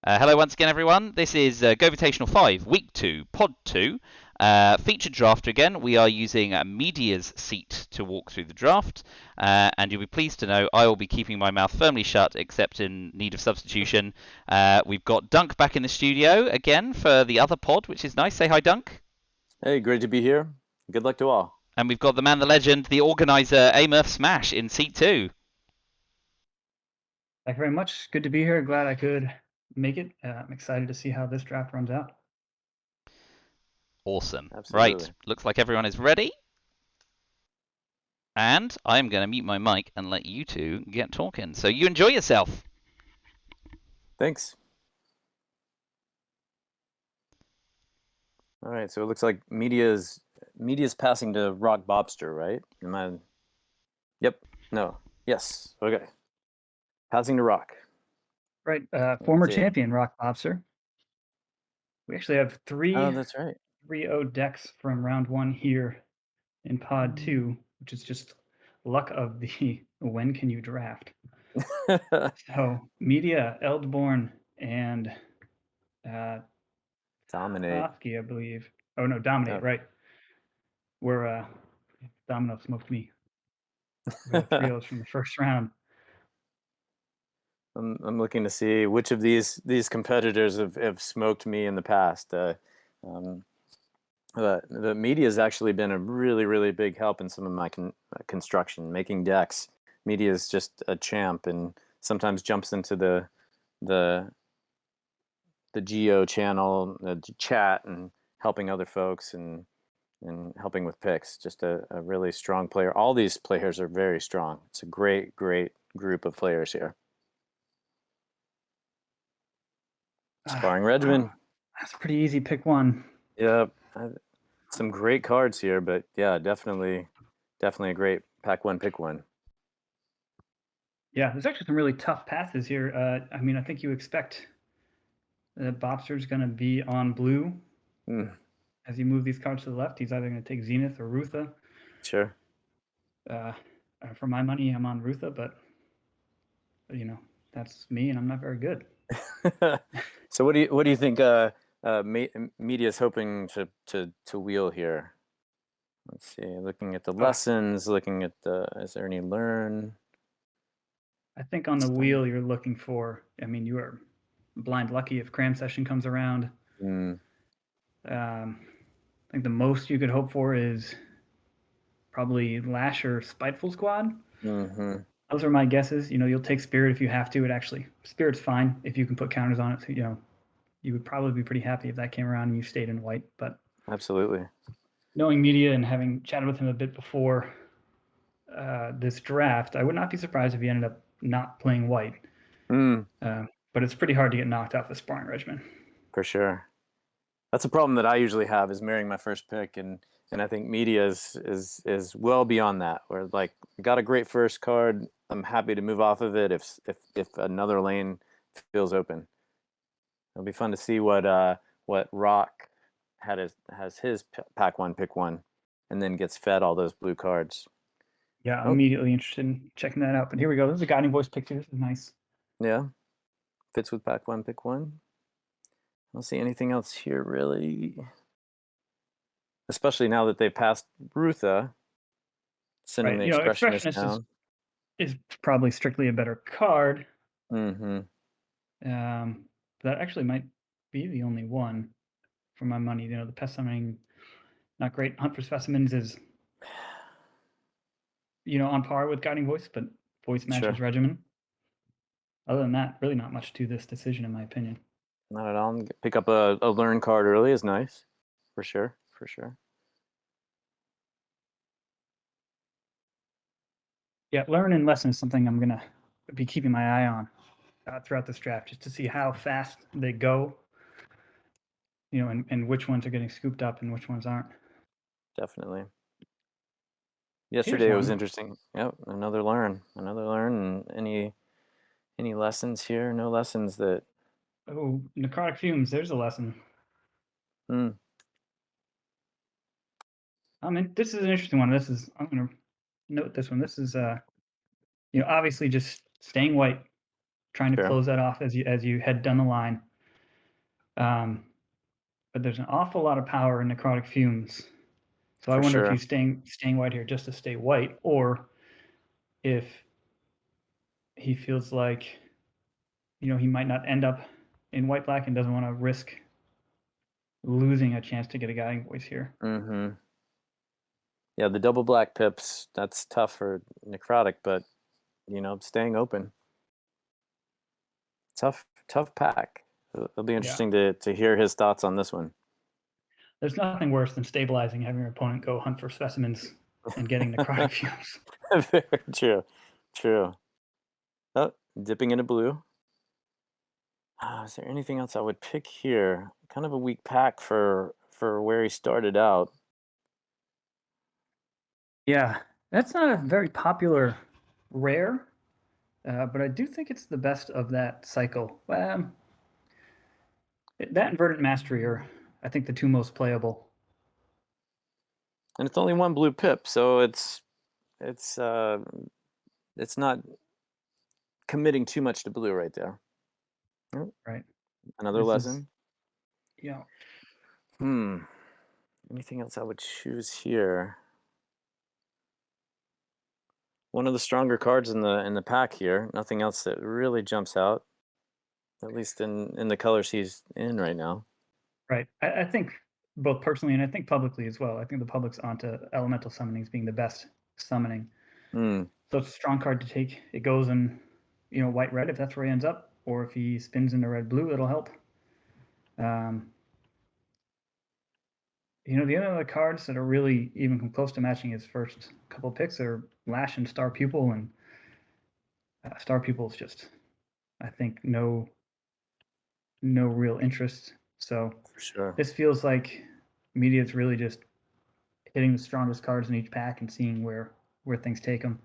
Hello once again, everyone. This is GOvitational 5, Week 2, Pod 2. Featured draft again. We are using Meightea's seat to walk through the draft. And you'll be pleased to know I will be keeping my mouth firmly shut, except in need of substitution. We've got Dunk back in the studio again for the other pod, which is nice. Say hi, Dunk. Hey, great to be here. Good luck to all. And we've got the man, the legend, the organizer, Amurf Smash in seat 2. Thank you very much. Good to be here. Glad I could make it. I'm excited to see how this draft runs out. Awesome. Absolutely. Right. Looks like everyone is ready. And I'm going to mute my mic and let you two get talking. So you enjoy yourself. Thanks. All right, so it looks like Meightea's passing to Rock Bobster, right? Am I? Yep. No. Yes. Okay. Passing to Rock. Right. Former see. champion, Rock Lobster. We actually have three Oh, that's right. 3-0 decks from round 1 here in Pod 2, which is just luck of the when can you draft. So Meighdea, Eldborn, and Dominate. Hofke, I believe. Oh no, Dominate, right. Where Domino smoked me. We got 3-0s from the first round. I'm looking to see which of these competitors have smoked me in the past. The Meightea's actually been a really big help in some of my construction, making decks. Meightea's just a champ, and sometimes jumps into the Geo channel, the chat, and helping other folks and helping with picks. Just a really strong player. All these players are very strong. It's a great group of players here. Sparring regimen. That's pretty easy. Pick one. Yeah, some great cards here, but yeah, definitely a great pack one, pick one. Yeah, there's actually some really tough passes here. I mean, I think you expect that Bobster's going to be on blue. As you move these cards to the left, he's either going to take Zenith or Rutha. Sure. For my money, I'm on Rutha, but you know, that's me, and I'm not very good. So what do you think Meightea's hoping to wheel here? Let's see. Looking at the lessons, looking at is there any learn? I think on the wheel you're looking for. I mean, you are blind lucky if Cram Session comes around. I think the most you could hope for is probably Lash or Spiteful Squad. Those are my guesses. You know, you'll take Spirit if you have to. Spirit's fine if you can put counters on it. So, you know, you would probably be pretty happy if that came around and you stayed in white. But absolutely, knowing Meighdea and having chatted with him a bit before this draft, I would not be surprised if he ended up not playing white. But it's pretty hard to get knocked off the sparring regimen. For sure. That's a problem that I usually have, is marrying my first pick, and I think Meighdea is well beyond that. Where like, got a great first card, I'm happy to move off of it if another lane feels open. It'll be fun to see what Rock has his pack one, pick one, and then gets fed all those blue cards. Yeah, I'm immediately interested in checking that out. But here we go. This is a Guiding Voice pick too. This is nice. Yeah, fits with pack one, pick one. I don't see anything else here really. Especially now that they passed Rutha, sending the Expressionist down. Is probably strictly a better card. That actually might be the only one for my money. You know, the Pest Summoning, not great. Hunt for Specimens is, you know, on par with Guiding Voice, but Voice matches regimen. Other than that, really not much to this decision, in my opinion. Not at all. Pick up a learn card early is nice, for sure. Yeah, learn and lesson is something I'm gonna be keeping my eye on throughout this draft, just to see how fast they go. You know, and which ones are getting scooped up and which ones aren't. Definitely. Yesterday it was interesting. Yep, another learn. And any lessons here? No lessons that. Oh, Necrotic Fumes. There's a lesson. I mean, this is an interesting one. I'm gonna note this one. This is you know, obviously just staying white, trying to close that off as you head down the line. But there's an awful lot of power in necrotic fumes. So I For wonder if sure. he's staying white here just to stay white, or if he feels like, he might not end up in white black and doesn't want to risk losing a chance to get a guiding voice here. Mm-hmm. Yeah, the double black pips, that's tough for necrotic, but staying open. Tough pack. It'll be interesting to hear his thoughts on this one. There's nothing worse than stabilizing, having your opponent go hunt for specimens and getting necrotic fumes. Very true. Oh, dipping into blue. Is there anything else I would pick here? Kind of a weak pack for where he started out. Yeah, that's not a very popular rare, but I do think it's the best of that cycle. That and Verdant Mastery are, I think, the two most playable. And it's only one blue pip, so it's not committing too much to blue right there. Oh, Right. another lesson. Yeah. Anything else I would choose here? One of the stronger cards in the pack here. Nothing else that really jumps out, at least in the colors he's in right now. Right. I think both personally and I think publicly as well. I think the public's onto elemental summonings being the best summoning. So it's a strong card to take. It goes in, white red if that's where he ends up, or if he spins into red blue, it'll help. The other cards that are really even come close to matching his first couple picks are Lash and Star Pupil, and Star Pupil is just, I think, no real interest. So For sure. this feels like Meightea's really just hitting the strongest cards in each pack and seeing where things take them.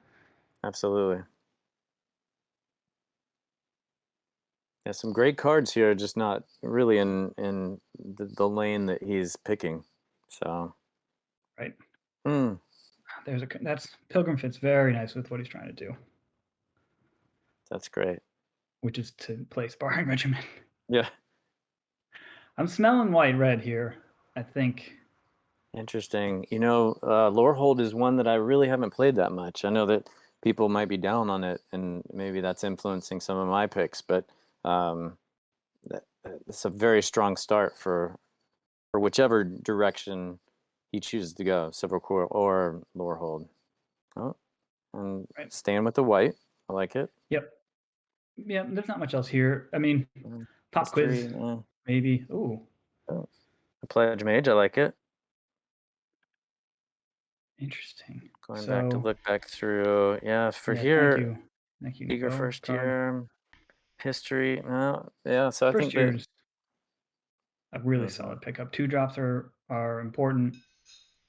Absolutely. Yeah, some great cards here, just not really in the lane that he's picking. So. Right. Hmm. That's Pilgrim fits very nice with what he's trying to do. That's great. Which is to play Sparring Regiment. Yeah. I'm smelling white red here, I think. Interesting. Lorehold is one that I really haven't played that much. I know that people might be down on it, and maybe that's influencing some of my picks, but it's a very strong start for whichever direction he chooses to go, Silver Core or Lorehold. Oh, and staying with the white. I like it. Yep. Yeah, there's not much else here. I mean, pop History, quiz, maybe. Ooh. Oh, a Pledge Mage. I like it. Interesting. Going back to look back through. Yeah, for here. Thank you, Eager Nico. first year. History. No, yeah. So I think First year that is a really solid pickup. 2-drops are important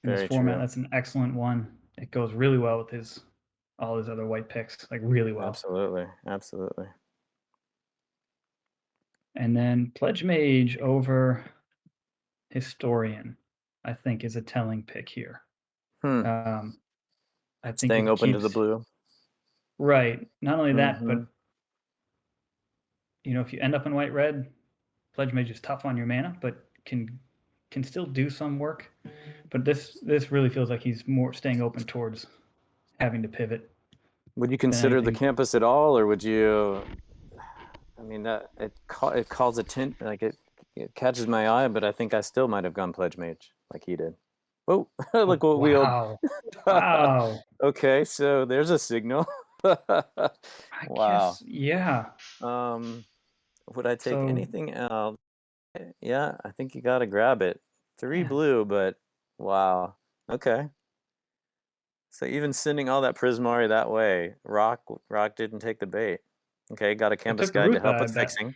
in this format. That's an excellent one. It goes really well with all his other white picks, like really well. Absolutely. And then Pledge Mage over Historian, I think, is a telling pick here. I think staying open to the blue. Right. Not only that, but if you end up in white red, Pledge Mage is tough on your mana, but can still do some work. But this really feels like he's more staying open towards having to pivot. Would you consider the campus at all, or would you? I mean, that it calls attention, like it catches my eye, but I think I still might have gone Pledge Mage like he did. Oh, look what wheeled. Wow. Okay, so there's a signal. I guess, yeah. Would I take anything else? Yeah, I think you got to grab it. 3 blue, but wow. Okay. So even sending all that Prismari that way, Rock didn't take the bait. Okay, got a campus guide to help with fixing.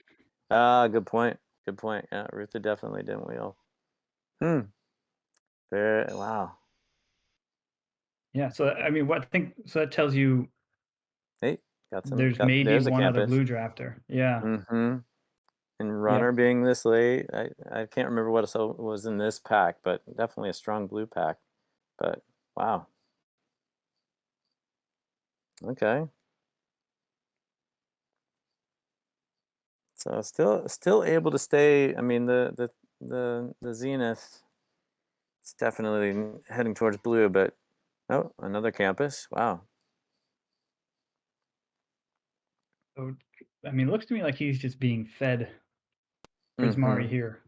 Good point. Yeah, Rutha definitely didn't wheel. Wow. Yeah, so I mean, that tells you. Hey, got some. There's maybe one other blue drafter. Yeah. And runner being this late, I can't remember what was in this pack, but definitely a strong blue pack. But wow. Okay. So still able to stay. I mean, the zenith. It's definitely heading towards blue, but oh, another campus. Wow. So, I mean, it looks to me like he's just being fed Prismari Mm-hmm. here.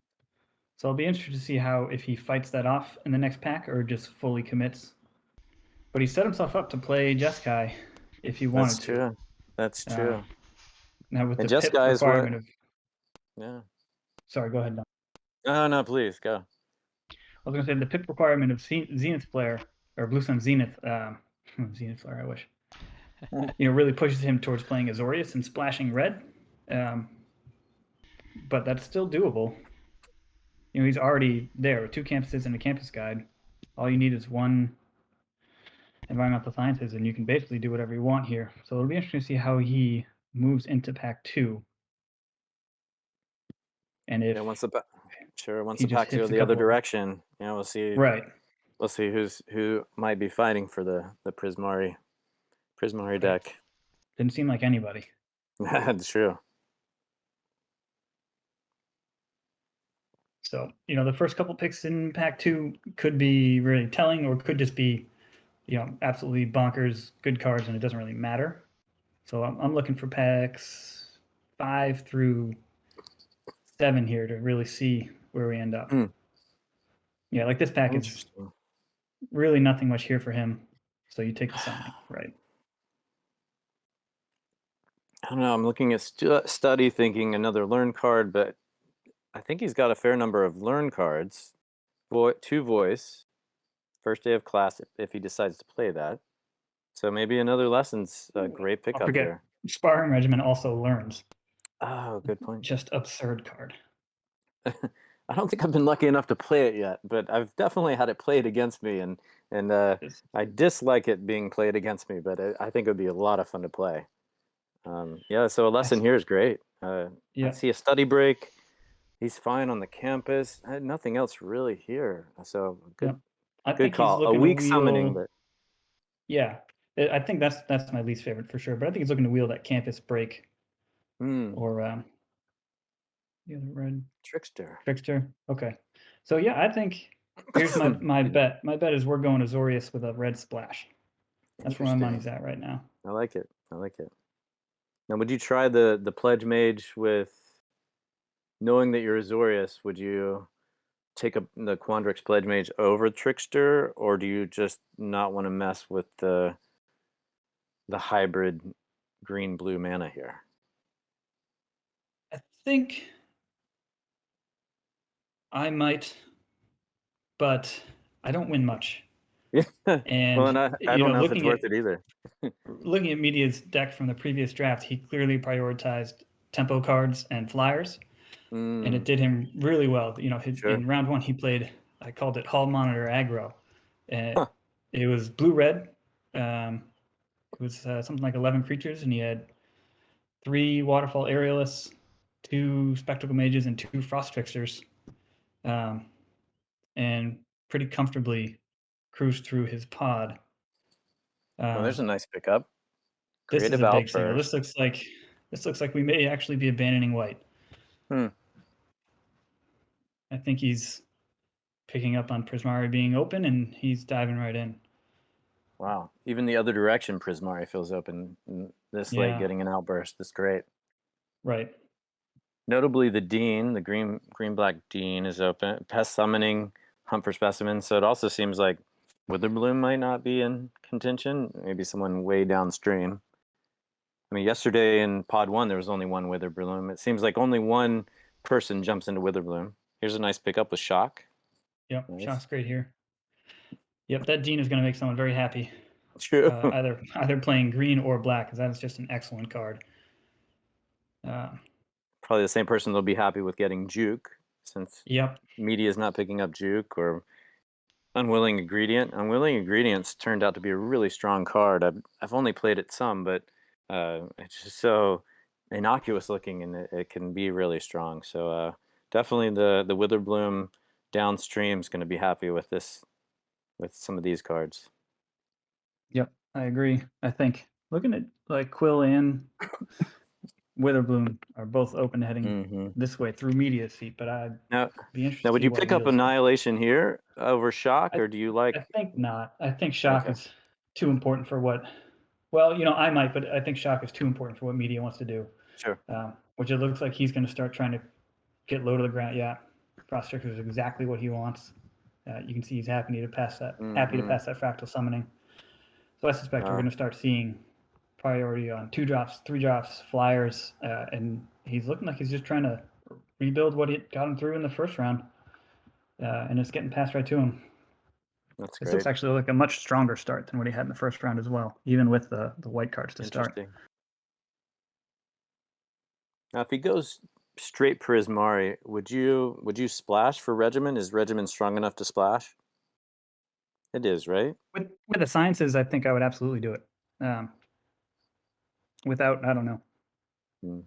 So I'll be interested to see how if he fights that off in the next pack or just fully commits. But he set himself up to play Jeskai if he That's wanted to. true. That's true. Now with And the pip Jeskai is requirement what? of Yeah. sorry, go ahead. Don. Oh no, please go. I was going to say the pip requirement of Zenith Flare or Blue Sun Zenith, Zenith Flare. I wish really pushes him towards playing Azorius and splashing red. But that's still doable. He's already there with 2 campuses and a campus guide. All you need is 1 environmental sciences, and you can basically do whatever you want here. So it'll be interesting to see how he moves into pack 2. And if Once the he just pack go hits a the other couple direction, we'll see. right. We'll see who might be fighting for the Prismari Right. deck. Didn't seem like anybody. That's true. So, the first couple picks in pack 2 could be really telling or could just be, absolutely bonkers good cards and it doesn't really matter. So I'm looking for packs 5 through 7 here to really see where we end up. Yeah, like this pack is really nothing much here for him. So you take the summoning, right? I don't know. I'm looking at study, thinking another learn card, but I think he's got a fair number of learn cards. 2 voice, first day of class if he decides to play that. So maybe another lesson's a great pickup here. Sparring Regimen also learns. Oh, good point. Just absurd card. I don't think I've been lucky enough to play it yet, but I've definitely had it played against me, and I dislike it being played against me, but I think it would be a lot of fun to play. So a lesson here is great. I see a study break. He's fine on the campus. I had nothing else really here. So good, good call. A weak summoning, but yeah, I think that's my least favorite for sure. But I think he's looking to wheel that campus break or the other red Trickster. Okay, so yeah, I think here's my bet. My bet is we're going Azorius with a red splash. That's where my money's at right now. I like it. Now, would you try the Pledge Mage with, knowing that you're Azorius, would you take the Quandrix Pledge Mage over Trickster, or do you just not want to mess with the hybrid green-blue mana here? I think I might, but I don't win much. Yeah. And, well, and I don't know if it's worth it either. Looking at Meightea's deck from the previous draft, he clearly prioritized tempo cards and flyers, and it did him really well. In round 1, he played, I called it Hall Monitor Aggro. It was blue-red. It was something like 11 creatures, and he had 3 Waterfall Aerialists, 2 Spectacle Mages, and 2 Frost Tricksters, and pretty comfortably cruised through his pod. Well, there's a nice pickup. This is a big single. This looks like we may actually be abandoning white. I think he's picking up on Prismari being open, and he's diving right in. Wow. Even the other direction, Prismari feels open. This late, getting an outburst. That's great. Right. Notably, the Dean, the green-black Dean, is open. Pest Summoning, Hunt for Specimens. So it also seems like Witherbloom might not be in contention. Maybe someone way downstream. I mean, yesterday in Pod 1, there was only one Witherbloom. It seems like only one person jumps into Witherbloom. Here's a nice pickup with Shock. Yep, nice. Shock's great here. Yep, that Dean is going to make someone very happy. True. Either playing green or black, because that is just an excellent card. Probably the same person that'll be happy with getting Juke, since Meighdea is not picking up Juke, or Unwilling Ingredient. Unwilling Ingredients turned out to be a really strong card. I've only played it some, but it's just so innocuous looking, and it can be really strong. So definitely the Witherbloom downstream is going to be happy with some of these cards. Yep, I agree. I think looking at like Quill and Witherbloom are both open heading Mm-hmm. this way through Meightea's seat, but I'd Now, be interested now, to would see you what pick up Wheels do. Annihilation here over Shock, or do you like? I think not. I think Shock Okay. is too important for what. Well, I might, but I think Shock is too important for what Meighdea wants to do. Sure. Which it looks like he's going to start trying to get low to the ground. Yeah, Frost Strixer is exactly what he wants. You can see he's happy to pass that. Happy to pass that fractal summoning. So I suspect we're going to start seeing priority on 2 drops, 3 drops, flyers, and he's looking like he's just trying to rebuild what it got him through in the first round, and it's getting passed right to him. That's This great. looks actually like a much stronger start than what he had in the first round as well, even with the white cards to start. Interesting. Now, if he goes straight Prismari, would you splash for Regimen? Is Regimen strong enough to splash? It is, right? With the sciences, I think I would absolutely do it. Without, I don't know. Hmm.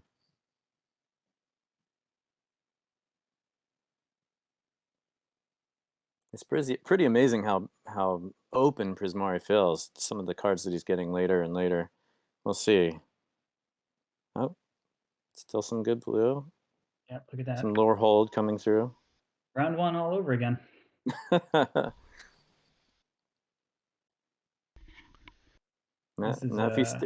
It's pretty amazing how open Prismari feels. Some of the cards that he's getting later and later. We'll see. Oh, still some good blue. Yeah, look at that. Some lower hold coming through. Round 1 all over again. Now if he's I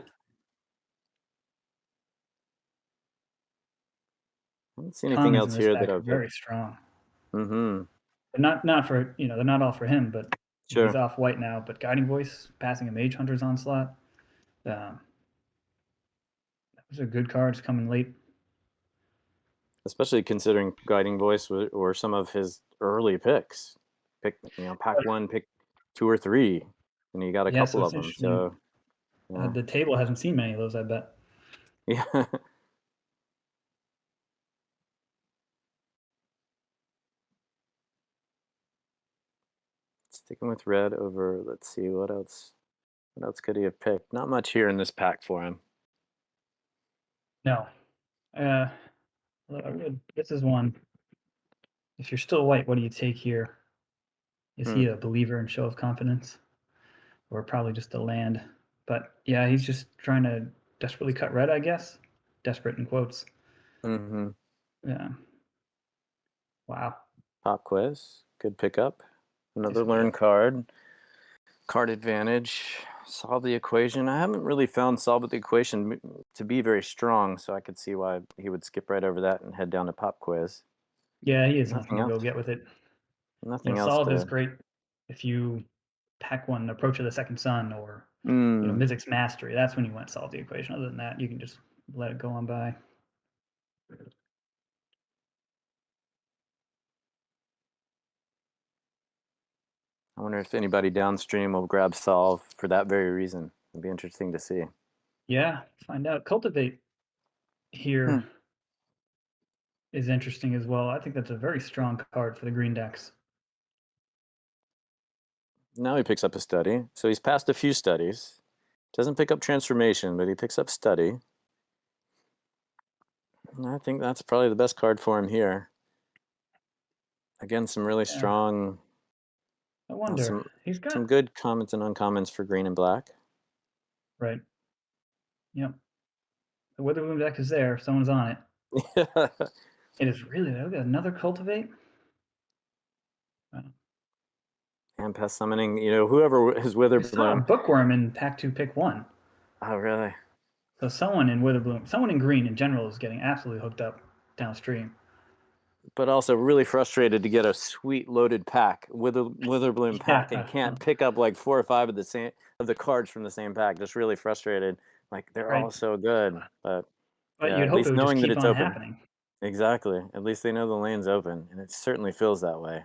don't see anything commons else in this here pack that are I've very strong. Mm-hmm. They're not for they're not all for him, but Sure. he's off white now. But Guiding Voice passing a Mage Hunter's Onslaught. Those are good cards coming late. Especially considering Guiding Voice or some of his early picks. Pack 1, pick 2 or 3, and you got a couple of them. So yeah. The table hasn't seen many of those, I bet. Yeah. Sticking with red over. Let's see what else. What else could he have picked? Not much here in this pack for him. No. This is one. If you're still white, what do you take here? Is he a believer in Show of Confidence? Or probably just a land? But yeah, he's just trying to desperately cut red, I guess. Desperate in quotes. Mm-hmm. Yeah. Wow. Pop quiz. Good pickup. Another Nice learn pickup. card. Card advantage. Solve the equation. I haven't really found solve the equation to be very strong, so I could see why he would skip right over that and head down to pop quiz. Yeah, he has Nothing something to else. go get with it. Nothing else solve to. is great if you pack one Approach of the Second Sun or Mm. Mizzix's Mastery. That's when you want to solve the equation. Other than that, you can just let it go on by. I wonder if anybody downstream will grab solve for that very reason. It'd be interesting to see. Yeah, find out. Cultivate here is interesting as well. I think that's a very strong card for the green decks. Now he picks up a study. So he's passed a few studies. Doesn't pick up transformation, but he picks up study. And I think that's probably the best card for him here. Again, some really strong. I wonder. He's got some good commons and uncommons for green and black. Right. Yep. The Witherbloom deck is there. Someone's on it. It is really. Look at another Cultivate. Wow. And pass summoning. Whoever is Witherbloom. I saw a Bookworm in pack 2, pick 1. Oh, really? So someone in Witherbloom, someone in green in general is getting absolutely hooked up downstream. But also really frustrated to get a sweet loaded pack, Witherbloom pack, and can't pick up like 4 or 5 of the cards from the same pack. Just really frustrated. Like they're all so good, but yeah, you'd at hope least it would just knowing that keep it's on open. happening. Exactly. At least they know the lane's open, and it certainly feels that way.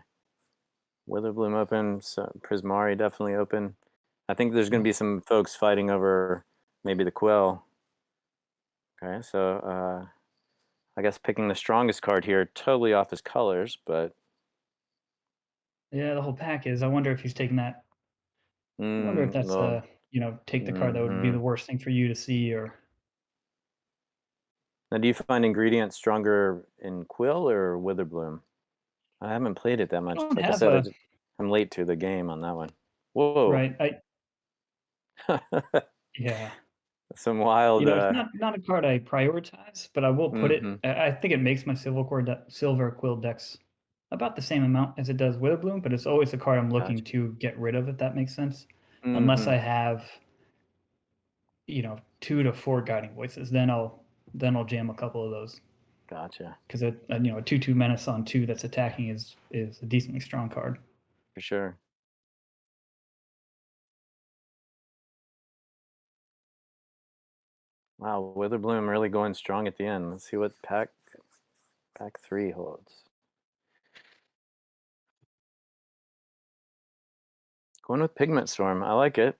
Witherbloom open, so Prismari definitely open. I think there's going to be some folks fighting over maybe the Quill. Okay, so I guess picking the strongest card here, totally off his colors, but yeah, the whole pack is. I wonder if he's taking that. I wonder if that's take the card that would be the worst thing for you to see, or. Now, do you find ingredients stronger in Quill or Witherbloom? I haven't played it that much. Like I said, I'm late to the game on that one. Whoa! Right. Yeah. some wild. It's not a card I prioritize, but I will put it. Mhm. I think it makes my Silver Quill decks about the same amount as it does Witherbloom, but it's always a card I'm looking Gotcha. to get rid of, if that makes sense. Unless Mhm. I have, 2 to 4 Guiding Voices, then I'll jam a couple of those. Gotcha. Because a 2/2 menace on 2 that's attacking is a decently strong card. For sure. Wow, Witherbloom really going strong at the end. Let's see what pack 3 holds. Going with Pigment Storm. I like it.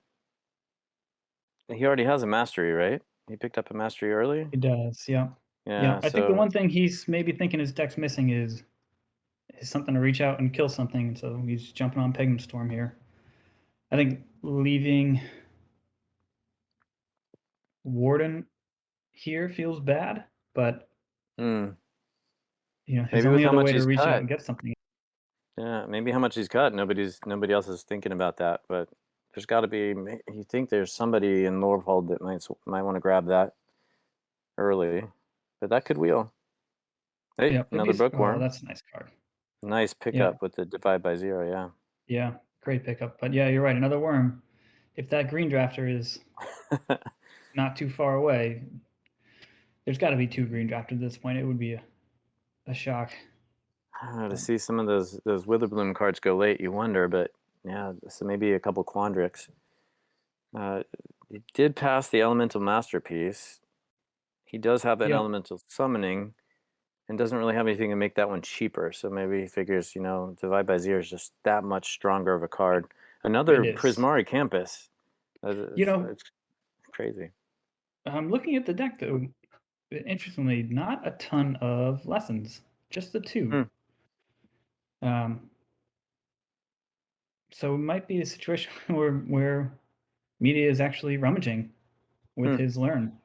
He already has a mastery, right? He picked up a mastery early. It does, yeah. Yeah. I think the So. one thing he's maybe thinking his deck's missing is something to reach out and kill something, and so he's jumping on Pigment Storm here. I think leaving Warden here feels bad, but Hmm. his Maybe with only how other much way to he's reach out cut. and get something. Yeah, maybe how much he's cut. Nobody else is thinking about that. But there's got to be. You think there's somebody in Lorvold that might want to grab that early, but that could wheel. Hey, Yeah, another oh, bookworm. that's a nice card. Nice Yeah, pickup with the divide by 0. Yeah. yeah, great pickup. But yeah, you're right. Another worm. If that green drafter is not too far away, there's got to be 2 green drafters at this point. It would be a shock. To see some of those Witherbloom cards go late, you wonder. But yeah, so maybe a couple Quandrix. He did pass the Elemental Masterpiece. He does have that Yeah. Elemental Summoning, and doesn't really have anything to make that one cheaper. So maybe he figures, Divide by 0 is just that much stronger of a card. Another It is. Prismari Campus. It's crazy. I'm looking at the deck though. Interestingly, not a ton of lessons, just the 2. Um, so it might be a situation where Meighdea is actually rummaging with his learn.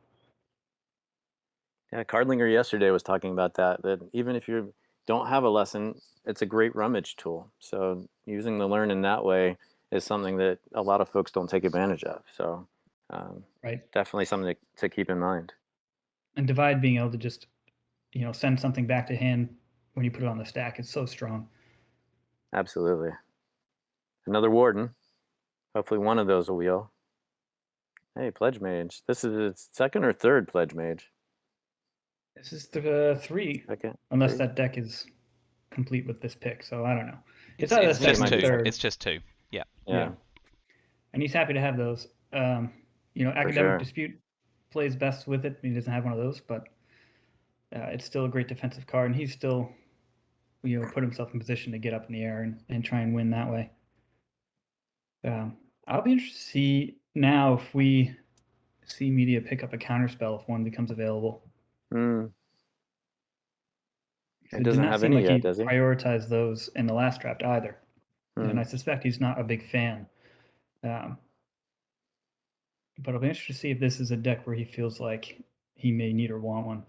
Yeah, Cardlinger yesterday was talking about that even if you don't have a lesson, it's a great rummage tool. So using the learn in that way is something that a lot of folks don't take advantage of. So Right. definitely something to keep in mind. And divide being able to just, send something back to hand when you put it on the stack is so strong. Absolutely. Another Warden. Hopefully one of those will wheel. Hey, Pledge Mage. This is his second or third Pledge Mage. This is the 3, Second. unless 3? that deck is complete with this pick. So I don't know. It's It's either the it's I think it just second might or be 2. second. third. It's just 2. Yeah. Yeah. And he's happy to have those. Academic sure. Dispute plays best with it. He doesn't have one of those, but it's still a great defensive card, and he's still, put himself in position to get up in the air and try and win that way. I'll be interested to see now if we see Meighdea pick up a counterspell if one becomes available. Mm. He It did doesn't not have seem any like yet, he does he? prioritized those in the last draft either. And Mm. I suspect he's not a big fan. But I'll be interested to see if this is a deck where he feels like he may need or want one.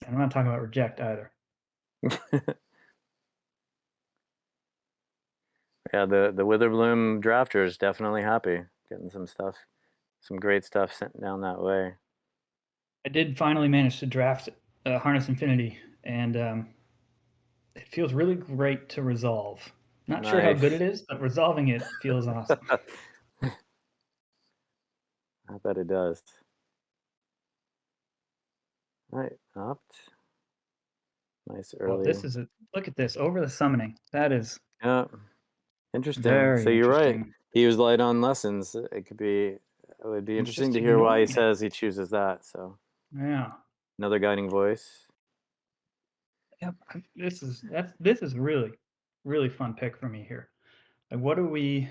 And I'm not talking about reject either. Yeah, the Witherbloom drafter is definitely happy getting some great stuff sent down that way. I did finally manage to draft Harness Infinity, and it feels really great to resolve. Not sure how good Nice. it is, but resolving it feels awesome. I bet it does. All right, opt. Nice Well, early. this is look at this over the summoning. That is Yeah, interesting. very So you're right. interesting. He was light on lessons. It would be He's interesting just to hear why he ignoring it. says he chooses that. So Yeah. another guiding voice. Yep. This is really, really fun pick for me here. Like, what do we?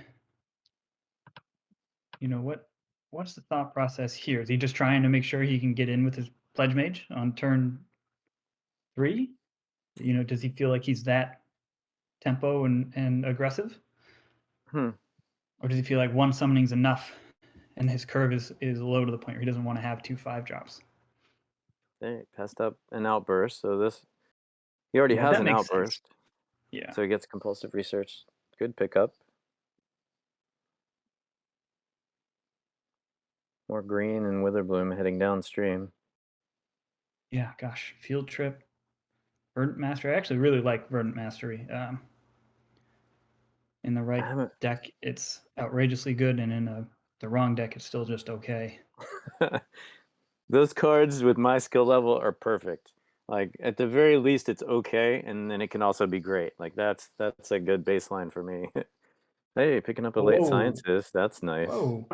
What's the thought process here? Is he just trying to make sure he can get in with his Pledge Mage on turn 3? Does he feel like he's that tempo and aggressive? Hmm. Or does he feel like one summoning's enough and his curve is low to the point where he doesn't want to have 2 5-drops? They passed up an outburst. So he already Yeah, has that an makes sense. outburst. Yeah. So he gets compulsive research. Good pickup. More green and Witherbloom heading downstream. Yeah, gosh, Field Trip, Verdant Mastery. I actually really like Verdant Mastery. In the right deck, it's outrageously good, and in the wrong deck, it's still just okay. Those cards with my skill level are perfect. Like at the very least, it's okay, and then it can also be great. Like that's a good baseline for me. Hey, picking up a late scientist, that's nice. Whoa.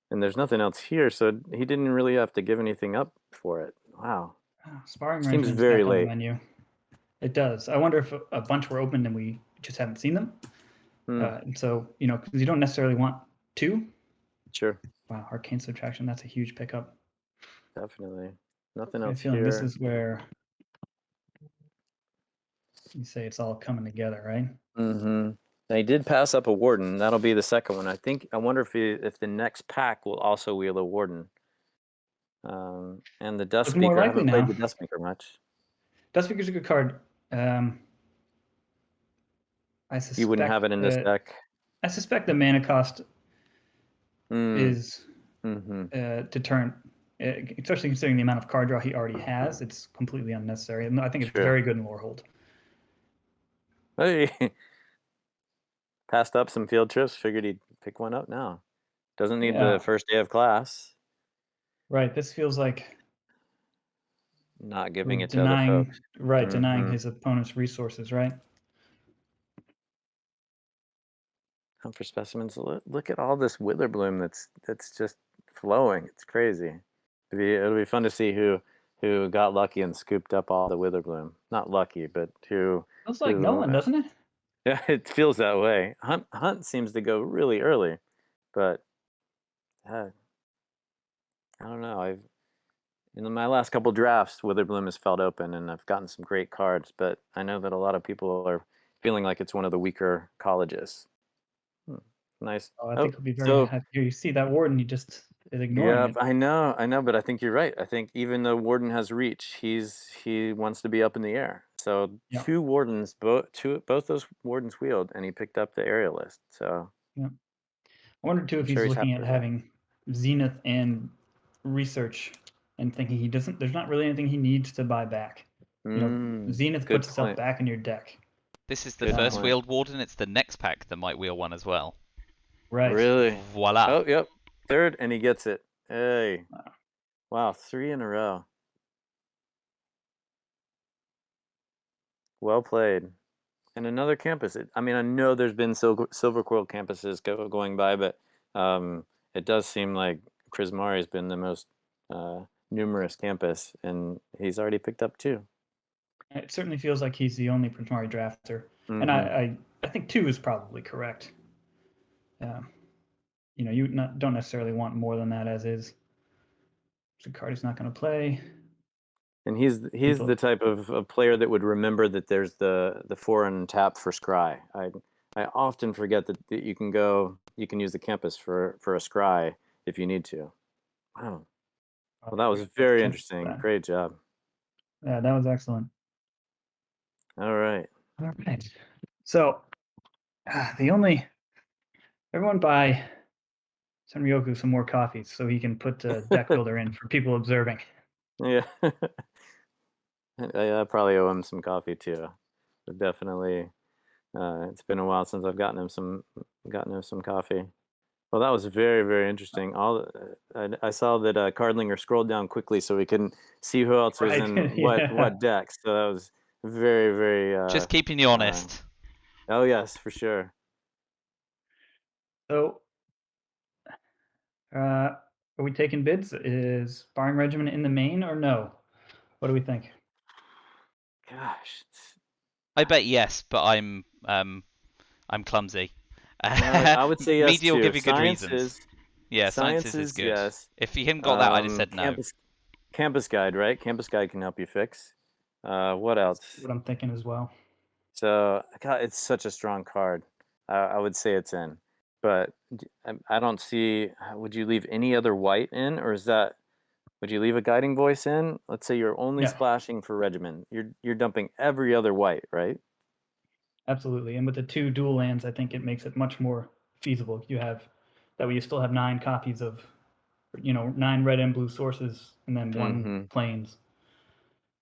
And there's nothing else here, so he didn't really have to give anything up for it. Wow. Sparring Seems Regiment's very back on the late. menu. It does. I wonder if a bunch were opened and we just haven't seen them. And so, because you don't necessarily want two. Sure. Wow, Arcane Subtraction, that's a huge pickup. Definitely. Nothing I have else a feeling here. this is where you say it's all coming together, right? Mm-hmm. Now, he did pass up a Warden. That'll be the second one. I wonder if the next pack will also wheel a Warden. And the Dust Looking more Speaker. I likely haven't played now. the Dust Speaker much. Dust Speaker's a good card. I suspect You wouldn't have it in this deck. I suspect the mana cost is deterrent, especially considering the amount of card draw he already has. It's completely unnecessary, and I think it's very good in Lorehold. Hey, passed up some field trips. Figured he'd pick one up now. Doesn't need the first day of class. Right. This feels like not giving it to other folks. Right, denying his opponent's resources, right? Hunt for specimens. Look at all this Witherbloom that's just flowing. It's crazy. It'll be fun to see who got lucky and scooped up all the Witherbloom. Not lucky, but who. Feels like Nolan, doesn't it? Yeah, it feels that way. Hunt seems to go really early, but I don't know. In my last couple drafts, Witherbloom has felt open, and I've gotten some great cards. But I know that a lot of people are feeling like it's one of the weaker colleges. Nice. Oh, I think he'll be very happy. You see that Warden, you just is ignoring it. I know, but I think you're right. I think even though Warden has reach, he wants to be up in the air. So two Wardens, both those Wardens wheeled, and he picked up the aerialist. So I wonder too if he's looking at having Zenith and Research and thinking there's not really anything he needs to buy back. Zenith puts itself back in your deck. This is the first wheeled Warden. It's the next pack that might wheel one as well. Right. Really? Voila. Oh, yep. Third, and he gets it. Hey. Wow, 3 in a row. Well played. And another campus. I know there's been Silver Quill campuses going by, but it does seem like Prismari has been the most numerous campus, and he's already picked up 2. It certainly feels like he's the only Prismari drafter. And I think 2 is probably correct. You don't necessarily want more than that as is. It's a card he's not going to play. And he's the type of player that would remember that there's the foreign tap for scry. I often forget that you can use the campus for a scry if you need to. Wow. Well, that was very interesting. Great job. Yeah, that was excellent. All right. So everyone buy Senryoku some more coffee so he can put a deck builder in for people observing. Yeah. I probably owe him some coffee too. But definitely, it's been a while since I've gotten him some coffee. Well, that was very, very interesting. I saw that Cardlinger scrolled down quickly so we couldn't see who else was in what decks. So that was very, very. Just keeping you honest. Oh yes, for sure. So, are we taking bids? Is Sparring Regiment in the main or no? What do we think? Gosh. I bet yes, but I'm clumsy. I would say yes Meighdea will give you good Sciences, reasons. Yeah, Sciences is good. Yes. If he hadn't got that, I'd have said no. Campus Guide, right? Campus Guide can help you fix. What else? That's what I'm thinking as well. So, God, it's such a strong card. I would say it's in, but I don't see. Would you leave any other white in, or would you leave a Guiding Voice in? Let's say you're only splashing for Regimen. You're dumping every other white, right? Absolutely, and with the 2 dual lands, I think it makes it much more feasible. You have that way. You still have 9 copies of 9 red and blue sources, and then 1 Mhm. plains.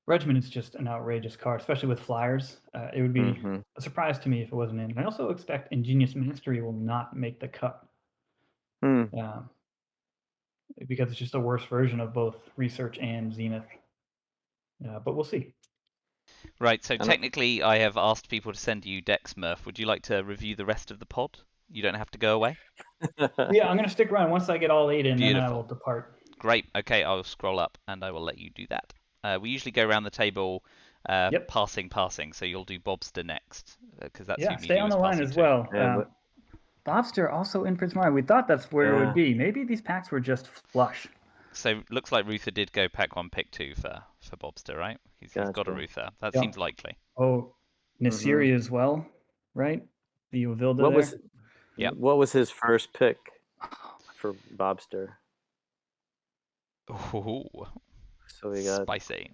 Regiment is just an outrageous card, especially with flyers. It would be a surprise to me if it wasn't in. I also expect Ingenious Mastery will not make the cut. Because it's just a worse version of both Research and Zenith. But we'll see. Right, so technically I have asked people to send you decks, Murph. Would you like to review the rest of the pod? You don't have to go away. Yeah, I'm going to stick around. Once I get all 8 in, then I will depart. Great. Okay, I'll scroll up and I will let you do that. We usually go around the table passing, so you'll do Bobster next, because that's who stay on the line as well. Bobster also in Prismari. We thought that's where it would be. Maybe these packs were just flush. So looks like Ruther did go pack 1, pick 2 for Bobster, right? He's got a Ruther. That seems likely. Oh, Nasiri as well, right? The Uvilda What was his first pick for Bobster? Ooh, so we got spicy.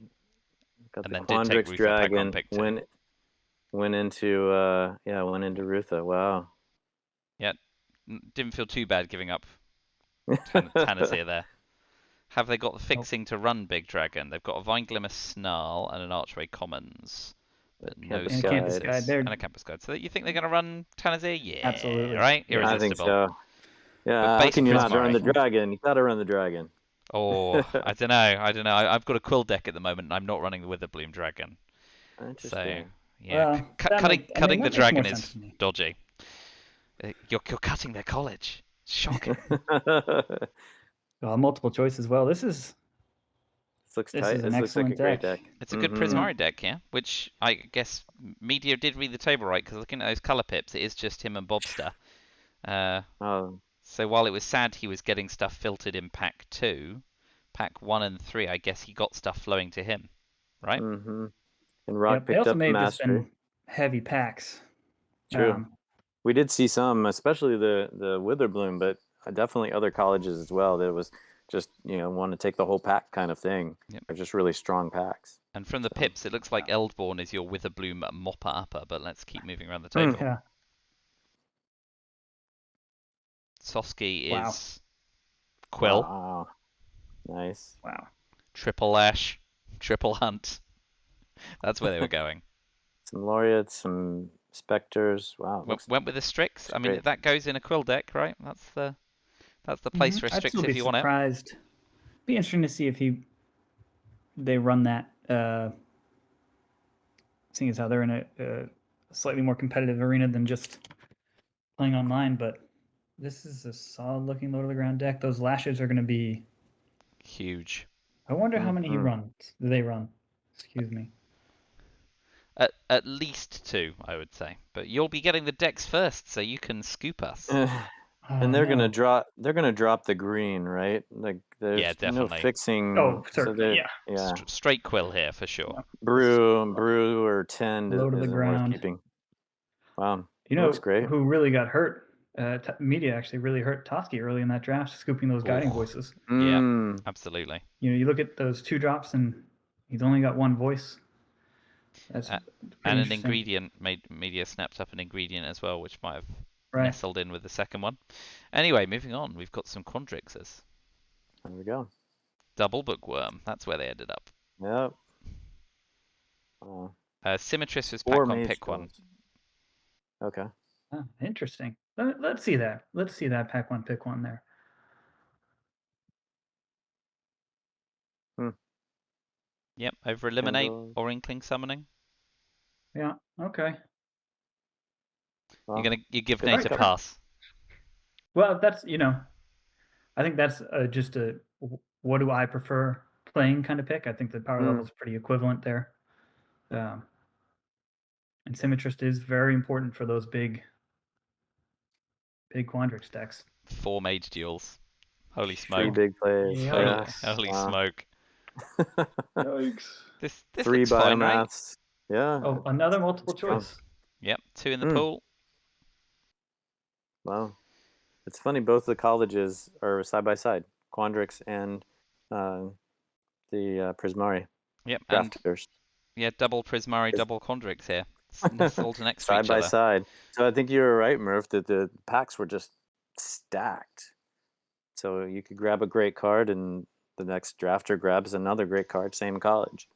Got and the then did take Ruther Dragon. pack 1, pick 2. Went into Ruther. Wow. Yeah, didn't feel too bad giving up Tanazir there. Have they got the fixing to run Big Dragon? They've got a Vine Glimmer Snarl and an Archway Commons, but no Campus Guide. and a Campus Guide. So you think they're going to run Tanazir? Yeah, absolutely. Right? I think so. Yeah, how can you not run the Dragon? You got to run the Dragon. Oh, I don't know. I've got a Quill deck at the moment, and I'm not running the Witherbloom Dragon. Interesting. So yeah, cutting the Dragon is dodgy. You're cutting their college. Shocking. Multiple choice as well. This looks tight. This looks like a great deck. It's a good Prismari deck, yeah. Which I guess Meighdea did read the table right, because looking at those color pips, it is just him and Bobster. So while it was sad he was getting stuff filtered in pack 2, pack 1 and 3, I guess he got stuff flowing to him, right? Mm-hmm. And Rock picked up Mastery. Heavy packs. True. We did see some, especially the Witherbloom, but definitely other colleges as well. That was just want to take the whole pack kind of thing. Yep. They're just really strong packs. And from the pips, it looks like Eldborn is your Witherbloom mopper upper. But let's keep moving around the table. Yeah. Soski is Quill. Wow. Nice. Wow. Triple Ash, Triple Hunt. That's where they were going. Some Laureates, some Spectres. Wow. Went with the Strix. I mean, that goes in a Quill deck, right? That's the place for a Strix if you want it. Surprised. Be interesting to see if they run that. Seeing as how they're in a slightly more competitive arena than just playing online, but this is a solid looking low to the ground deck. Those lashes are going to be huge. I wonder how many they run. Excuse me. At least 2, I would say. But you'll be getting the decks first, so you can scoop us. And they're gonna drop. They're gonna drop the green, right? Like there's no fixing. Oh, certainly, yeah. Straight Quill here for sure. Brew or Tend low to the ground. Worth keeping. Wow, looks great. Who really got hurt? Meighdea actually really hurt Toski early in that draft, scooping those guiding voices. Yeah, absolutely. You look at those 2 drops, and he's only got 1 voice. That's and an ingredient. Meighdea snapped up an ingredient as well, which might have nestled in with the second one. Anyway, moving on. We've got some Quandrixes. There we go. Double Bookworm. That's where they ended up. Yep. Symmetris was pack 1, pick 1. Okay. Oh, interesting. Let's see that. Let's see that pack 1, pick 1 there. Yep, over Eliminate or Inkling Summoning. Yeah, okay. Well, you give Nate a pass. Well, that's I think that's just a what do I prefer playing kind of pick. I think the power level is pretty equivalent there. And Symmetrist is very important for those big Quandrix decks. 4 mage duels. Holy smoke. 3 big plays. Holy smoke. Yikes. This 3 looks fine, right? Yeah. Oh, another multiple choice. Yep, 2 in the pool. Wow. It's funny, both the colleges are side by side, Quandrix and the Prismari. Yep. Drafters. Double Prismari, double Quandrix here. Nestled next to each side by other. side. So I think you were right, Murph, that the packs were just stacked So you could grab a great card, and the next drafter grabs another great card, same college.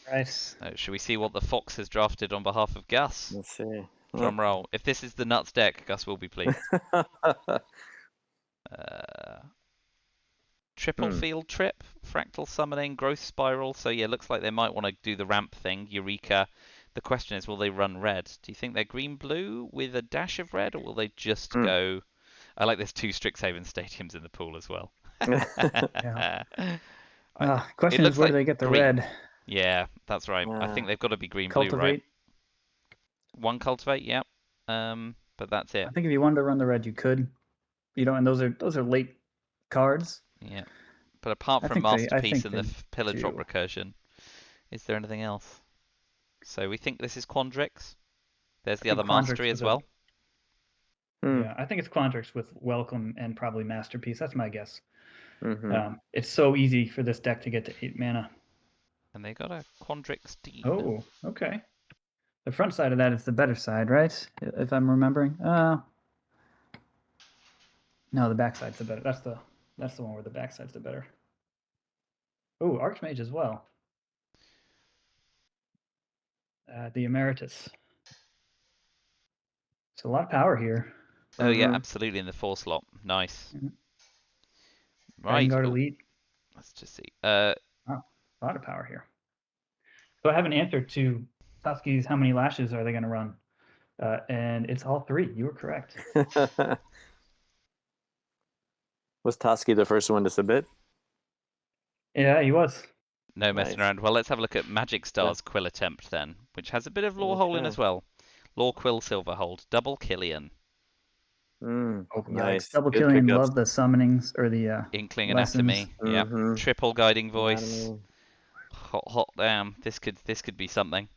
Right. So should we see what the Fox has drafted on behalf of Gus? Let's see. Drum roll. If this is the nuts deck, Gus will be pleased. Triple field trip, fractal summoning, growth spiral. So yeah, looks like they might want to do the ramp thing. Eureka. The question is, will they run red? Do you think they're green-blue with a dash of red, or will they just go... I like there's 2 Strixhaven stadiums in the pool as well. Yeah. Question is, where do they get the green. red? Yeah, that's right. I think they've got to be green-blue, Cultivate. right? 1 cultivate, yep. But that's it. I think if you wanted to run the red, you could. You know, and those are late cards. Yeah. But apart from Masterpiece and the Pillar Drop Recursion, is there anything else? So we think this is Quandrix. There's the other Mastery as well. Yeah, I think it's Quandrix with Welcome and probably Masterpiece. That's my guess. Mm-hmm. It's so easy for this deck to get to 8 mana. And they got a Quandrix Dean. Oh, okay. The front side of that is the better side, right? If I'm remembering. No, the back side's the better. That's the one where the back side's the better. Oh, Archmage as well. The Emeritus. It's a lot of power here. Oh yeah, absolutely, in the 4 slot. Nice. Right. Vanguard Elite. Let's just see. Wow, a lot of power here. So I have an answer to Toski's how many lashes are they going to run? And it's all 3. You were correct. Was Toski the first one to submit? Yeah, he was. No messing around. Well, let's have a look at Magic Star's Quill attempt then, which has a bit of Lore Hole in as well. Lore Quill Silverhold, double Killian. Nice. Double Killian, love the summonings or the Inkling lessons. Anatomy. Yeah. Triple Guiding Voice. Hot damn. This could be something.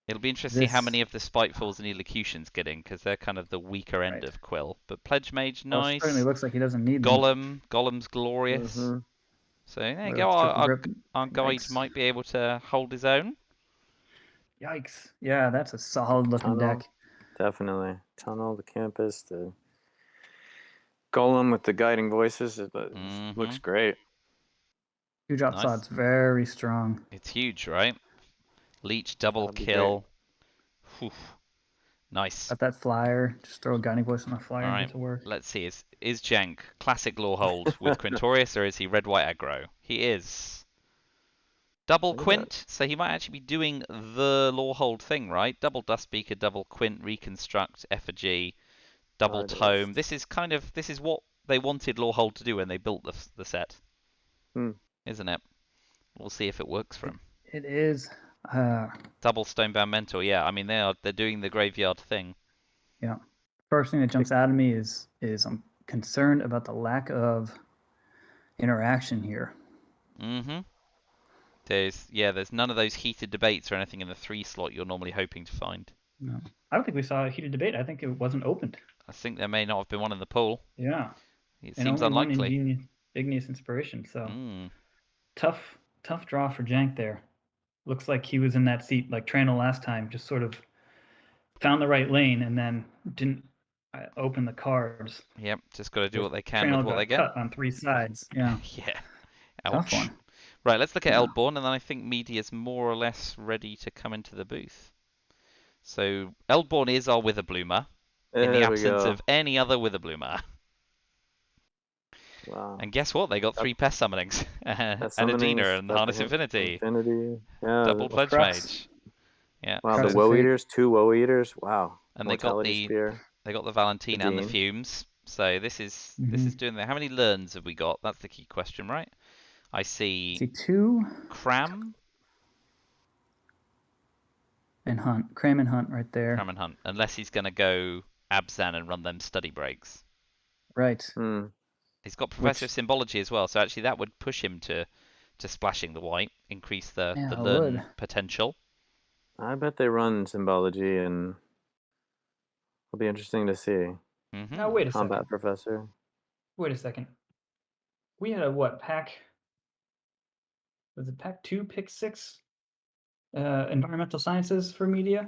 It'll be interesting to see how many of the Spitefalls and Elocutions get in, because they're kind of the weaker end of Quill. But Pledge Mage, nice. Well, it certainly looks like he doesn't need them. Golem's glorious. So there you go. Our guide might be able to hold his own. Yikes. Yeah, that's a solid looking deck. Definitely. Tunnel, the Campus, the Golem with the Guiding Voices. It looks great. Huge upside's very strong. It's huge, right? Leech, double kill. Nice. Got that flyer. Just throw a Guiding Voice on a flyer and get to work. Let's see. Is Jank classic Lore Hold with Quintorius, or is he red-white aggro? He is. Double Quint, so he might actually be doing the Lore Hold thing, right? Double Dustbeaker, double Quint, Reconstruct, Effigy, double Tome. This is what they wanted Lore Hold to do when they built the set. Isn't it? We'll see if it works for him. It is. Double Stonebound Mentor, yeah. I mean, they're doing the graveyard thing. Yeah. First thing that jumps out at me is I'm concerned about the lack of interaction here. There's none of those heated debates or anything in the 3 slot you're normally hoping to find. No, I don't think we saw a heated debate. I think it wasn't opened. I think there may not have been one in the pool. Yeah. It seems unlikely. One Igneous Inspiration, so tough draw for Jank there. Looks like he was in that seat like Trano last time, just sort of found the right lane and then didn't open the cards. Yep, just got to do what they can with what they get. Cut on 3 sides. Yeah. Yeah. Tough one. Right, let's look at Eldborn, and then I think Meighdea is more or less ready to come into the booth. So Eldborn is our Witherbloomer, in the absence of any other Witherbloomer. Wow. And guess what? They got 3 Pest Summonings. And Adina and Harness Infinity. Double Pledge Mage. Yeah. Wow, the Woe Eaters, 2 Woe Eaters. Wow. And they got the Valentine and the Fumes. So this is doing that. How many learns have we got? That's the key question, right? I see 2. Cram. And Hunt. Cram and Hunt right there. Cram and Hunt. Unless he's going to go Abzan and run them study breaks. Right. He's got Professor of Symbology as well, so actually that would push him to splashing the white, increase the learn potential. I bet they run Symbology, and it'll be interesting to see. Now wait a second. Combat Professor. Wait a second. We had a pack? Was it pack 2, pick 6? Environmental Sciences for Meighdea?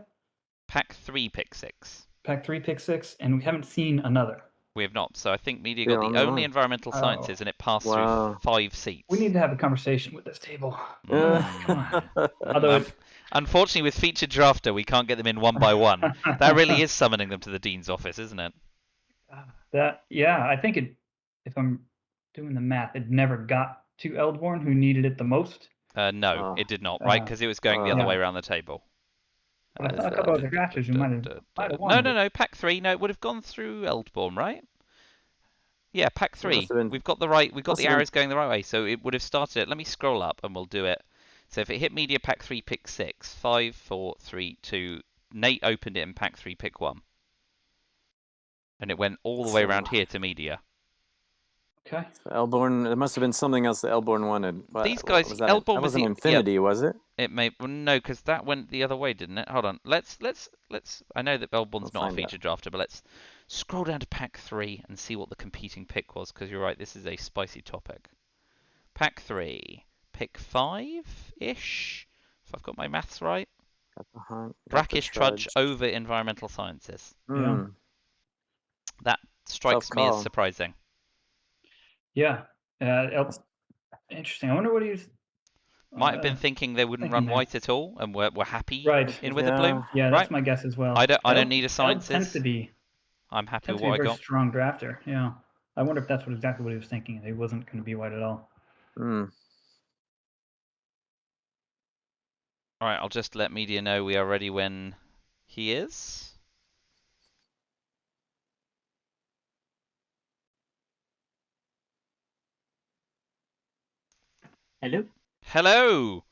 Pack 3, pick 6. Pack 3, pick 6, and we haven't seen another. We have not. So I think Meighdea The got the only only one. environmental sciences, and it passed Wow. through 5 seats. We need to have a conversation with this table. Mm. Although Unfortunately, with featured drafter, we can't get them in one by one. That really is summoning them to the dean's office, isn't it? I think if I'm doing the math, it never got to Eldborn, who needed it the most. No, it did not, right? Because it was going the other way around the table. But I thought a couple other drafters who might have won. No, pack 3. No, it would have gone through Eldborn, right? Yeah, pack 3. We've got the arrows going the right way, so it would have started it. Let me scroll up and we'll do it. So if it hit Meighdea pack 3, pick 6. 5, 4, 3, 2. Nate opened it in pack 3, pick 1. And it went all the way around here to Meighdea. Okay. So Eldborn, there must have been something else that Eldborn wanted. These guys, Eldborn wasn't Infinity, was it? It may no, because that went the other way, didn't it? Hold on. Let's. I know that Eldborn's not a featured drafter, but let's scroll down to pack 3 and see what the competing pick was. Because you're right, this is a spicy topic. Pack 3, pick 5-ish. If I've got my maths right. Brackish Trudge over environmental sciences. Yeah. That strikes me as surprising. Yeah. Interesting. I wonder what he was. Might have been thinking they wouldn't run white at all, and we're happy in Witherbloom. Yeah, that's my guess as well. I don't need a sciences. Tends to be. I'm happy with what I got. Very strong drafter. Yeah. I wonder if that's exactly what he was thinking. He wasn't going to be white at all. All right, I'll just let Meighdea know we are ready when he is. Hello. Hello.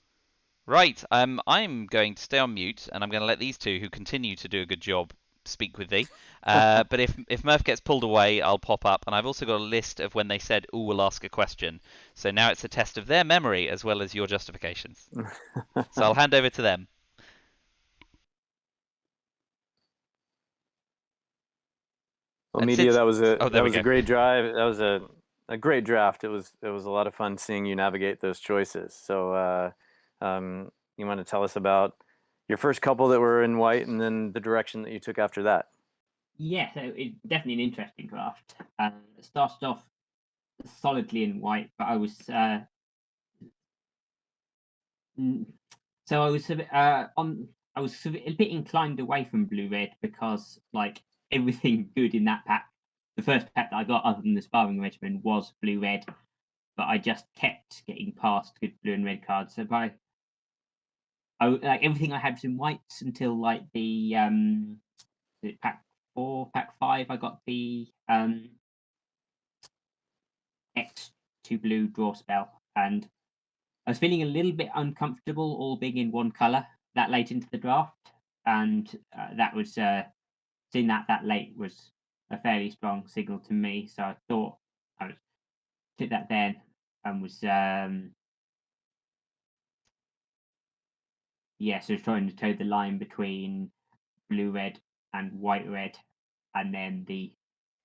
Right. I'm going to stay on mute, and I'm going to let these two, who continue to do a good job, speak with thee. But if Murph gets pulled away, I'll pop up, and I've also got a list of when they said, "Ooh, we'll ask a question." So now it's a test of their memory as well as your justifications. So I'll hand over to them. Well, Meighdea, that was a great drive. That was a great draft. It was a lot of fun seeing you navigate those choices. So you want to tell us about your first couple that were in white, and then the direction that you took after that? Yeah, so it's definitely an interesting draft. It started off solidly in white, but I was a bit inclined away from blue-red because like everything good in that pack, the first pack that I got other than the sparring regimen was blue-red, but I just kept getting past good blue and red cards. So like everything I had was in whites until like the pack 4, pack 5. I got the X2 blue draw spell, and I was feeling a little bit uncomfortable all being in one color that late into the draft, and that was seeing that late was a fairly strong signal to me. So I thought I would took that then and was so trying to toe the line between blue red and white red, and then the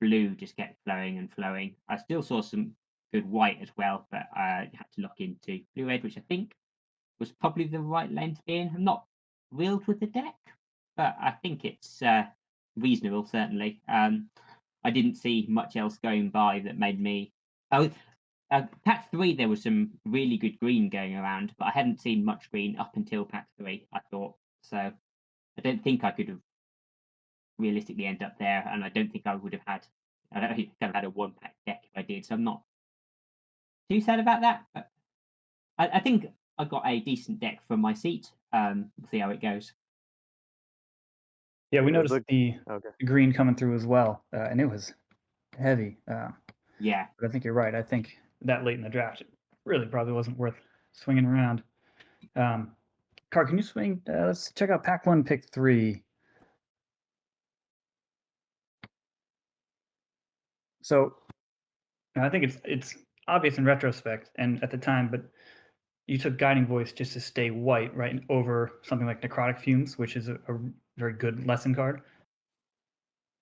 blue just kept flowing and flowing. I still saw some good white as well, but I had to look into blue red, which I think was probably the right lane to be in. I'm not thrilled with the deck, but I think it's reasonable, certainly. I didn't see much else going by that made me. Pack 3, there was some really good green going around, but I hadn't seen much green up until pack 3, I thought. So I don't think I could have realistically ended up there, and I don't think I would have had. I don't think I've had a 1-pack deck if I did, so I'm not too sad about that. But I think I got a decent deck from my seat. We'll see how it goes. Yeah, we noticed the green coming through as well, and it was heavy. Yeah. But I think you're right. I think that late in the draft, it really probably wasn't worth swinging around. Car, can you swing? Let's check out pack 1, pick 3. So I think it's obvious in retrospect and at the time, but you took Guiding Voice just to stay white, right, and over something like Necrotic Fumes, which is a very good lesson card.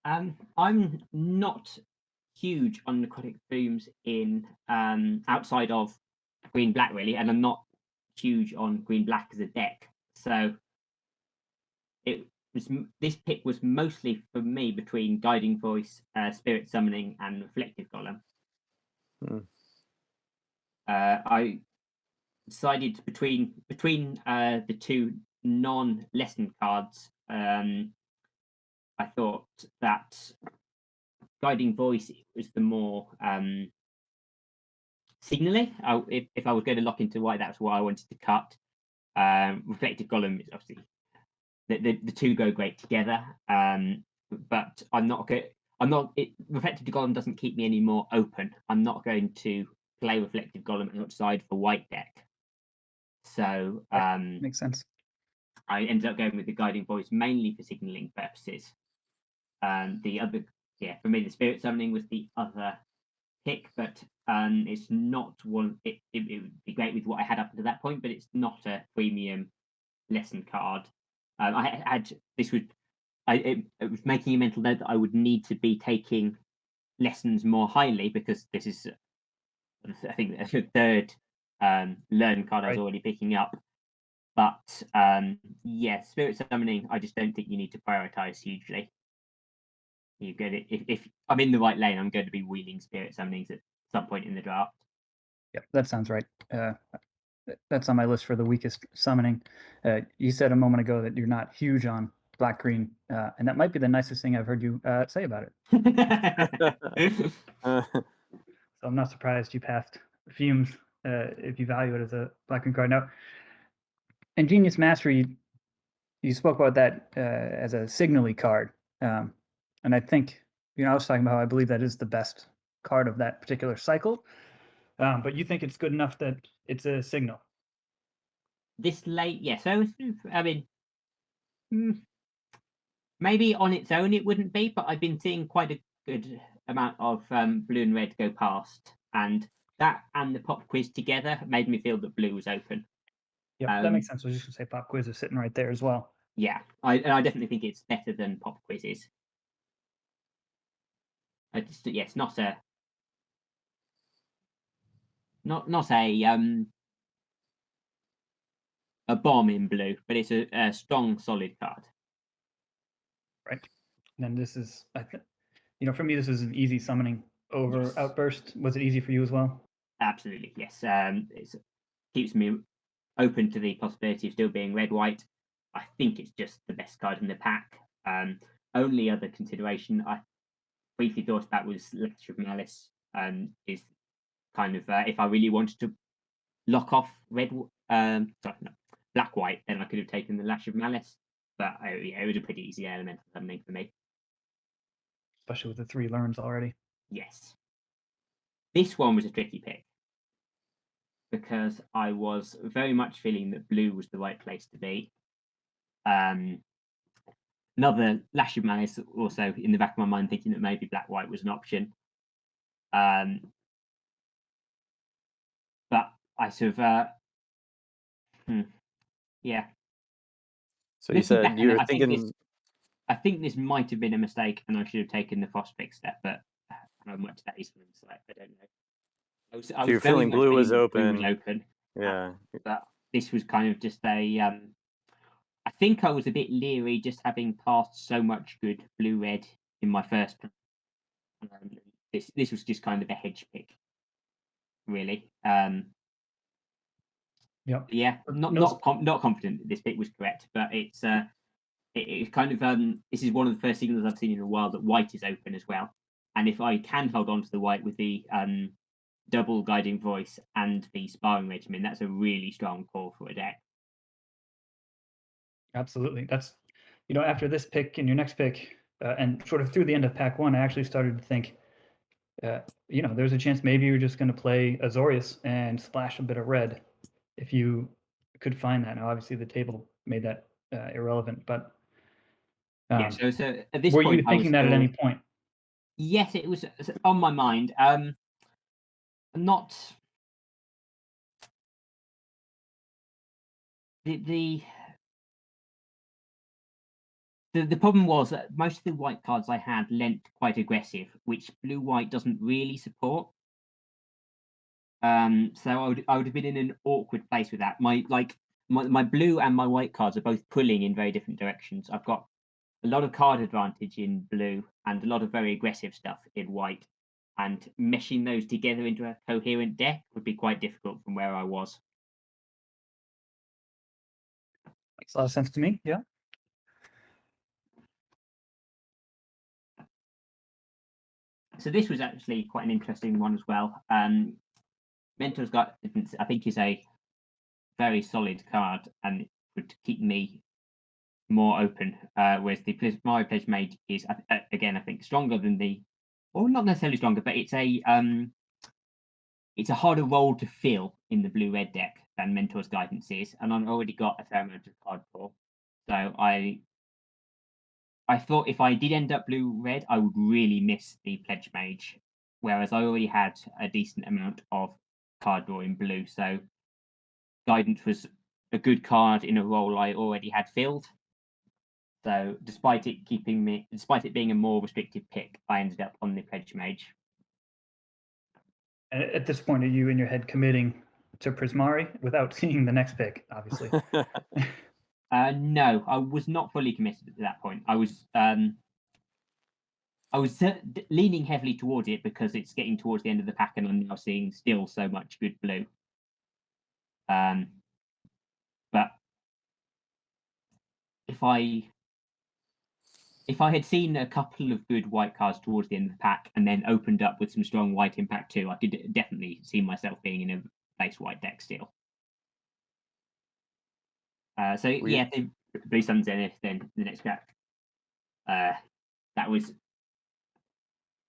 I'm not huge on Necrotic Fumes in outside of green black really, and I'm not huge on green black as a deck. So it this pick was mostly for me between Guiding Voice, Spirit Summoning, and Reflective Golem. I decided between the two non-lesson cards. I thought that Guiding Voice was the more signally. If I was going to lock into white, that's what I wanted to cut. Reflective Golem is obviously the two go great together. But I'm not good. Reflective Golem doesn't keep me any more open. I'm not going to play Reflective Golem outside for white deck. So makes sense. I ended up going with the Guiding Voice mainly for signaling purposes. The other, for me, the Spirit Summoning was the other pick, but it's not one. It would be great with what I had up to that point, but it's not a premium lesson card. I had this would. It was making a mental note that I would need to be taking lessons more highly because this is, I think, the third learn card I was already picking up. But Spirit Summoning, I just don't think you need to prioritize hugely. You get it. If I'm in the right lane, I'm going to be wheeling Spirit Summonings at some point in the draft. Yep, that sounds right. That's on my list for the weakest summoning. You said a moment ago that you're not huge on black green, and that might be the nicest thing I've heard you say about it. So I'm not surprised you passed Fumes if you value it as a black green card. Now, Ingenious Mastery, you spoke about that as a signally card, and I think I was talking about how I believe that is the best card of that particular cycle. But you think it's good enough that it's a signal? This late, yeah. So I mean, maybe on its own it wouldn't be, but I've been seeing quite a good amount of blue and red go past, and that and the pop quiz together made me feel that blue was open. Yeah, that makes sense. I was just gonna say pop quiz is sitting right there as well. Yeah, I definitely think it's better than pop quizzes. It's not a a bomb in blue, but it's a strong, solid card. Right. And then this is, for me, this is an easy summoning over Outburst. Was it easy for you as well? Absolutely, yes. It keeps me open to the possibility of still being red-white. I think it's just the best card in the pack. Only other consideration I briefly thought about was Lash of Malice. Is kind of if I really wanted to lock off black-white, then I could have taken the Lash of Malice. But it was a pretty easy elemental summoning for me. Especially with the 3 learns already. Yes. This one was a tricky pick because I was very much feeling that blue was the right place to be. Another Lash of Malice also in the back of my mind, thinking that maybe black-white was an option. But I sort of, yeah. So you said you were thinking. I think this might have been a mistake, and I should have taken the Frostpick step, but how much that is an insight, I don't know. I was you're feeling blue was open. Blue was open. Yeah. But this was kind of just a. I think I was a bit leery just having passed so much good blue-red in my first. This was just kind of a hedge pick, really. Yeah, not confident that this pick was correct, but it's kind of this is one of the first signals I've seen in a while that white is open as well. And if I can hold on to the white with the double Guiding Voice and the Sparring Regimen, that's a really strong call for a deck. Absolutely. That's, after this pick and your next pick, and sort of through the end of pack 1, I actually started to think, there's a chance maybe you're just going to play Azorius and splash a bit of red if you could find that. Now, obviously, the table made that irrelevant, but yeah. So at this were point, you thinking that at any point? Yes, it was on my mind. Not the problem was that most of the white cards I had lent quite aggressive, which blue-white doesn't really support. So I would have been in an awkward place with that. My blue and my white cards are both pulling in very different directions. I've got a lot of card advantage in blue and a lot of very aggressive stuff in white. And meshing those together into a coherent deck would be quite difficult from where I was. Makes a lot of sense to me. Yeah. So this was actually quite an interesting one as well. Mentor's Guidance, I think, is a very solid card and it would keep me more open. Whereas the Prismari Pledge Mage is, again, I think, stronger than the, or not necessarily stronger, but it's a harder role to fill in the blue-red deck than Mentor's Guidance is, and I've already got a fair amount of card draw. So I thought if I did end up blue-red, I would really miss the Pledge Mage, whereas I already had a decent amount of card draw in blue. So Guidance was a good card in a role I already had filled. So despite it being a more restrictive pick, I ended up on the Pledge Mage. At this point, are you in your head committing to Prismari without seeing the next pick, obviously? No, I was not fully committed at that point. I was leaning heavily towards it because it's getting towards the end of the pack, and I'm now seeing still so much good blue. But if I had seen a couple of good white cards towards the end of the pack and then opened up with some strong white impact too, I could definitely see myself being in a base white deck still. So yeah, the Blue Sun Zenith, then the next pack. That was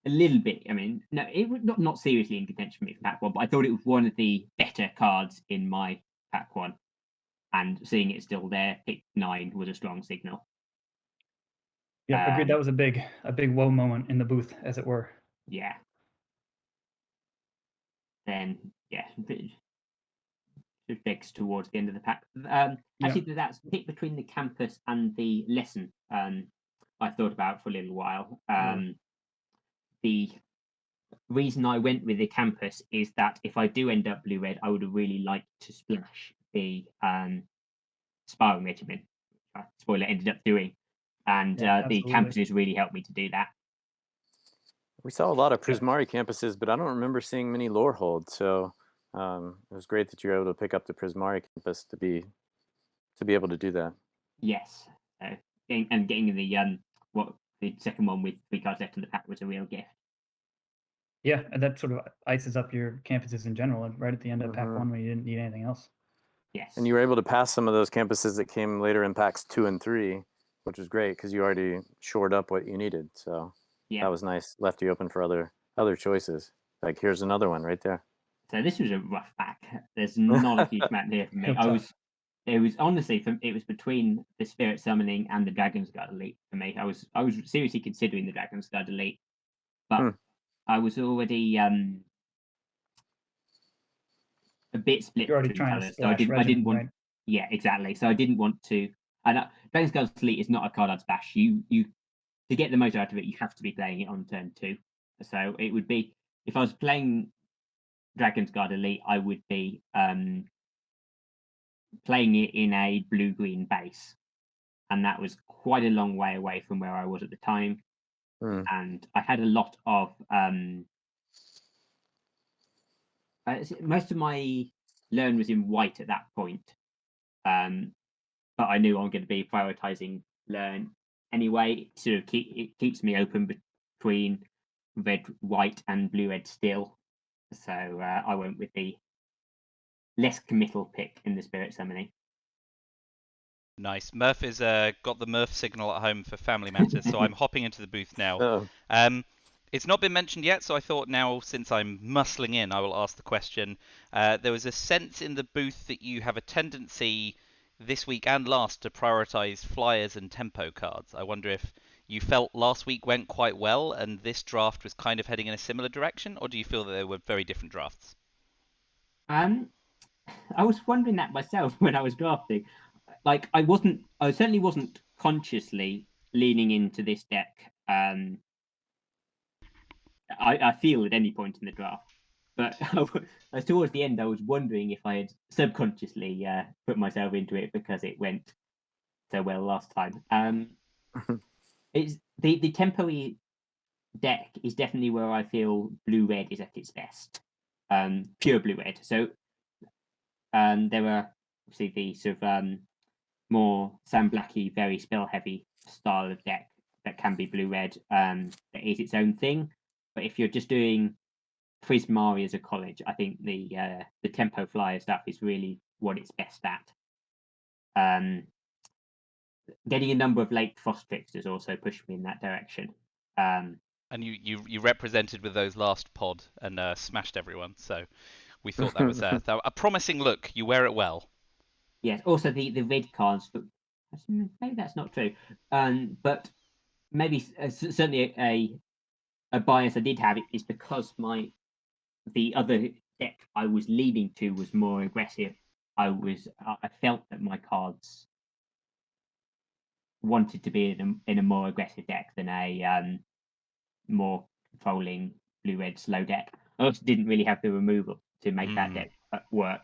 a little bit. I mean, no, it was not seriously in contention for me for pack one, but I thought it was one of the better cards in my pack one, and seeing it still there, pick 9 was a strong signal. Yeah, agreed. That was a big whoa moment in the booth, as it were. Yeah. Then yeah, picks towards the end of the pack. Actually, that's pick between the campus and the lesson. I thought about for a little while. The reason I went with the campus is that if I do end up blue-red, I would have really liked to splash the sparring regimen. Spoiler, ended up doing, and the campuses really helped me to do that. We saw a lot of Prismari campuses, but I don't remember seeing many lore holds. So it was great that you were able to pick up the Prismari campus to be able to do that. Yes, and getting the second one with 3 cards left in the pack was a real gift. Yeah, and that sort of ices up your campuses in general, right at the end of pack 1 when you didn't need anything else. Yes. And you were able to pass some of those campuses that came later in packs 2 and 3, which was great because you already shored up what you needed. So that was nice. Left you open for other choices. Like here's another one right there. So this was a rough pack. There's not a huge amount here for me. It was honestly it was between the Spirit Summoning and the Dragon's Guard Elite for me. I was seriously considering the Dragon's Guard Elite, but I was already a bit split between colours. So I didn't want. Right? Yeah, exactly. So I didn't want to. And Dragon's Guard Elite is not a card I'd splash. You to get the most out of it, you have to be playing it on turn 2. So it would be if I was playing Dragon's Guard Elite, I would be playing it in a blue-green base, and that was quite a long way away from where I was at the time. And I had a lot of most of my learn was in white at that point, but I knew I'm going to be prioritizing learn anyway. It keeps me open between red, white, and blue-red still. So I went with the less committal pick in the Spirit Summoning. Nice. Murph has got the Murph signal at home for family matters, so I'm hopping into the booth now. It's not been mentioned yet, so I thought now, since I'm muscling in, I will ask the question. There was a sense in the booth that you have a tendency this week and last to prioritize flyers and tempo cards. I wonder if you felt last week went quite well and this draft was kind of heading in a similar direction, or do you feel that they were very different drafts? I was wondering that myself when I was drafting. Like I certainly wasn't consciously leaning into this deck. I feel at any point in the draft, but towards the end, I was wondering if I had subconsciously put myself into it because it went so well last time. It's the tempo deck is definitely where I feel blue-red is at its best. Pure blue-red. So there are obviously the sort of more sandblacky, very spell-heavy style of deck that can be blue-red. That is its own thing. But if you're just doing Prismari as a college, I think the tempo flyer stuff is really what it's best at. Getting a number of late frost tricksters also pushed me in that direction. And you represented with those last pod and smashed everyone, so we thought that was a promising look. You wear it well. Yes. Also, the red cards. Maybe that's not true. But maybe certainly a bias I did have is because the other deck I was leaning to was more aggressive. I felt that my cards wanted to be in a more aggressive deck than a more controlling blue-red slow deck. I also didn't really have the removal to make that deck work.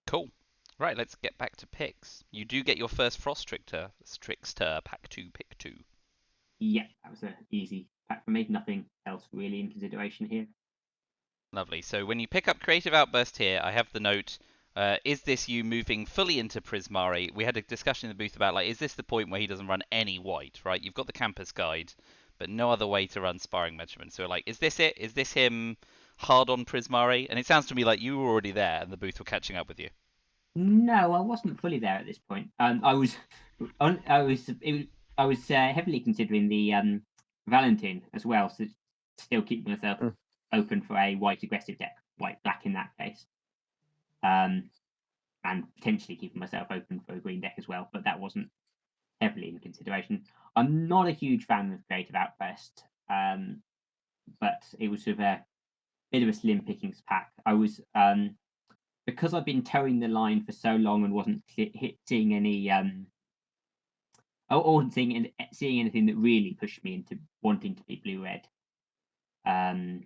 Cool. Right, let's get back to picks. You do get your first Frost Trickster, pack 2, pick 2. Yeah, that was an easy pack for me. Nothing else really in consideration here. Lovely. So when you pick up Creative Outburst here, I have the note, is this you moving fully into Prismari? We had a discussion in the booth about, like, is this the point where he doesn't run any white, right? You've got the Campus Guide, but no other way to run Sparring Regiment. So, like, is this it? Is this him hard on Prismari? And it sounds to me like you were already there and the booth were catching up with you. No, I wasn't fully there at this point. I was heavily considering the Valentine as well, so still keeping myself open for a white aggressive deck, white black in that case, and potentially keeping myself open for a green deck as well. But that wasn't heavily in consideration. I'm not a huge fan of Creative Outburst, but it was sort of a bit of a slim pickings pack. I was because I've been towing the line for so long and wasn't seeing any or seeing anything that really pushed me into wanting to be blue-red. So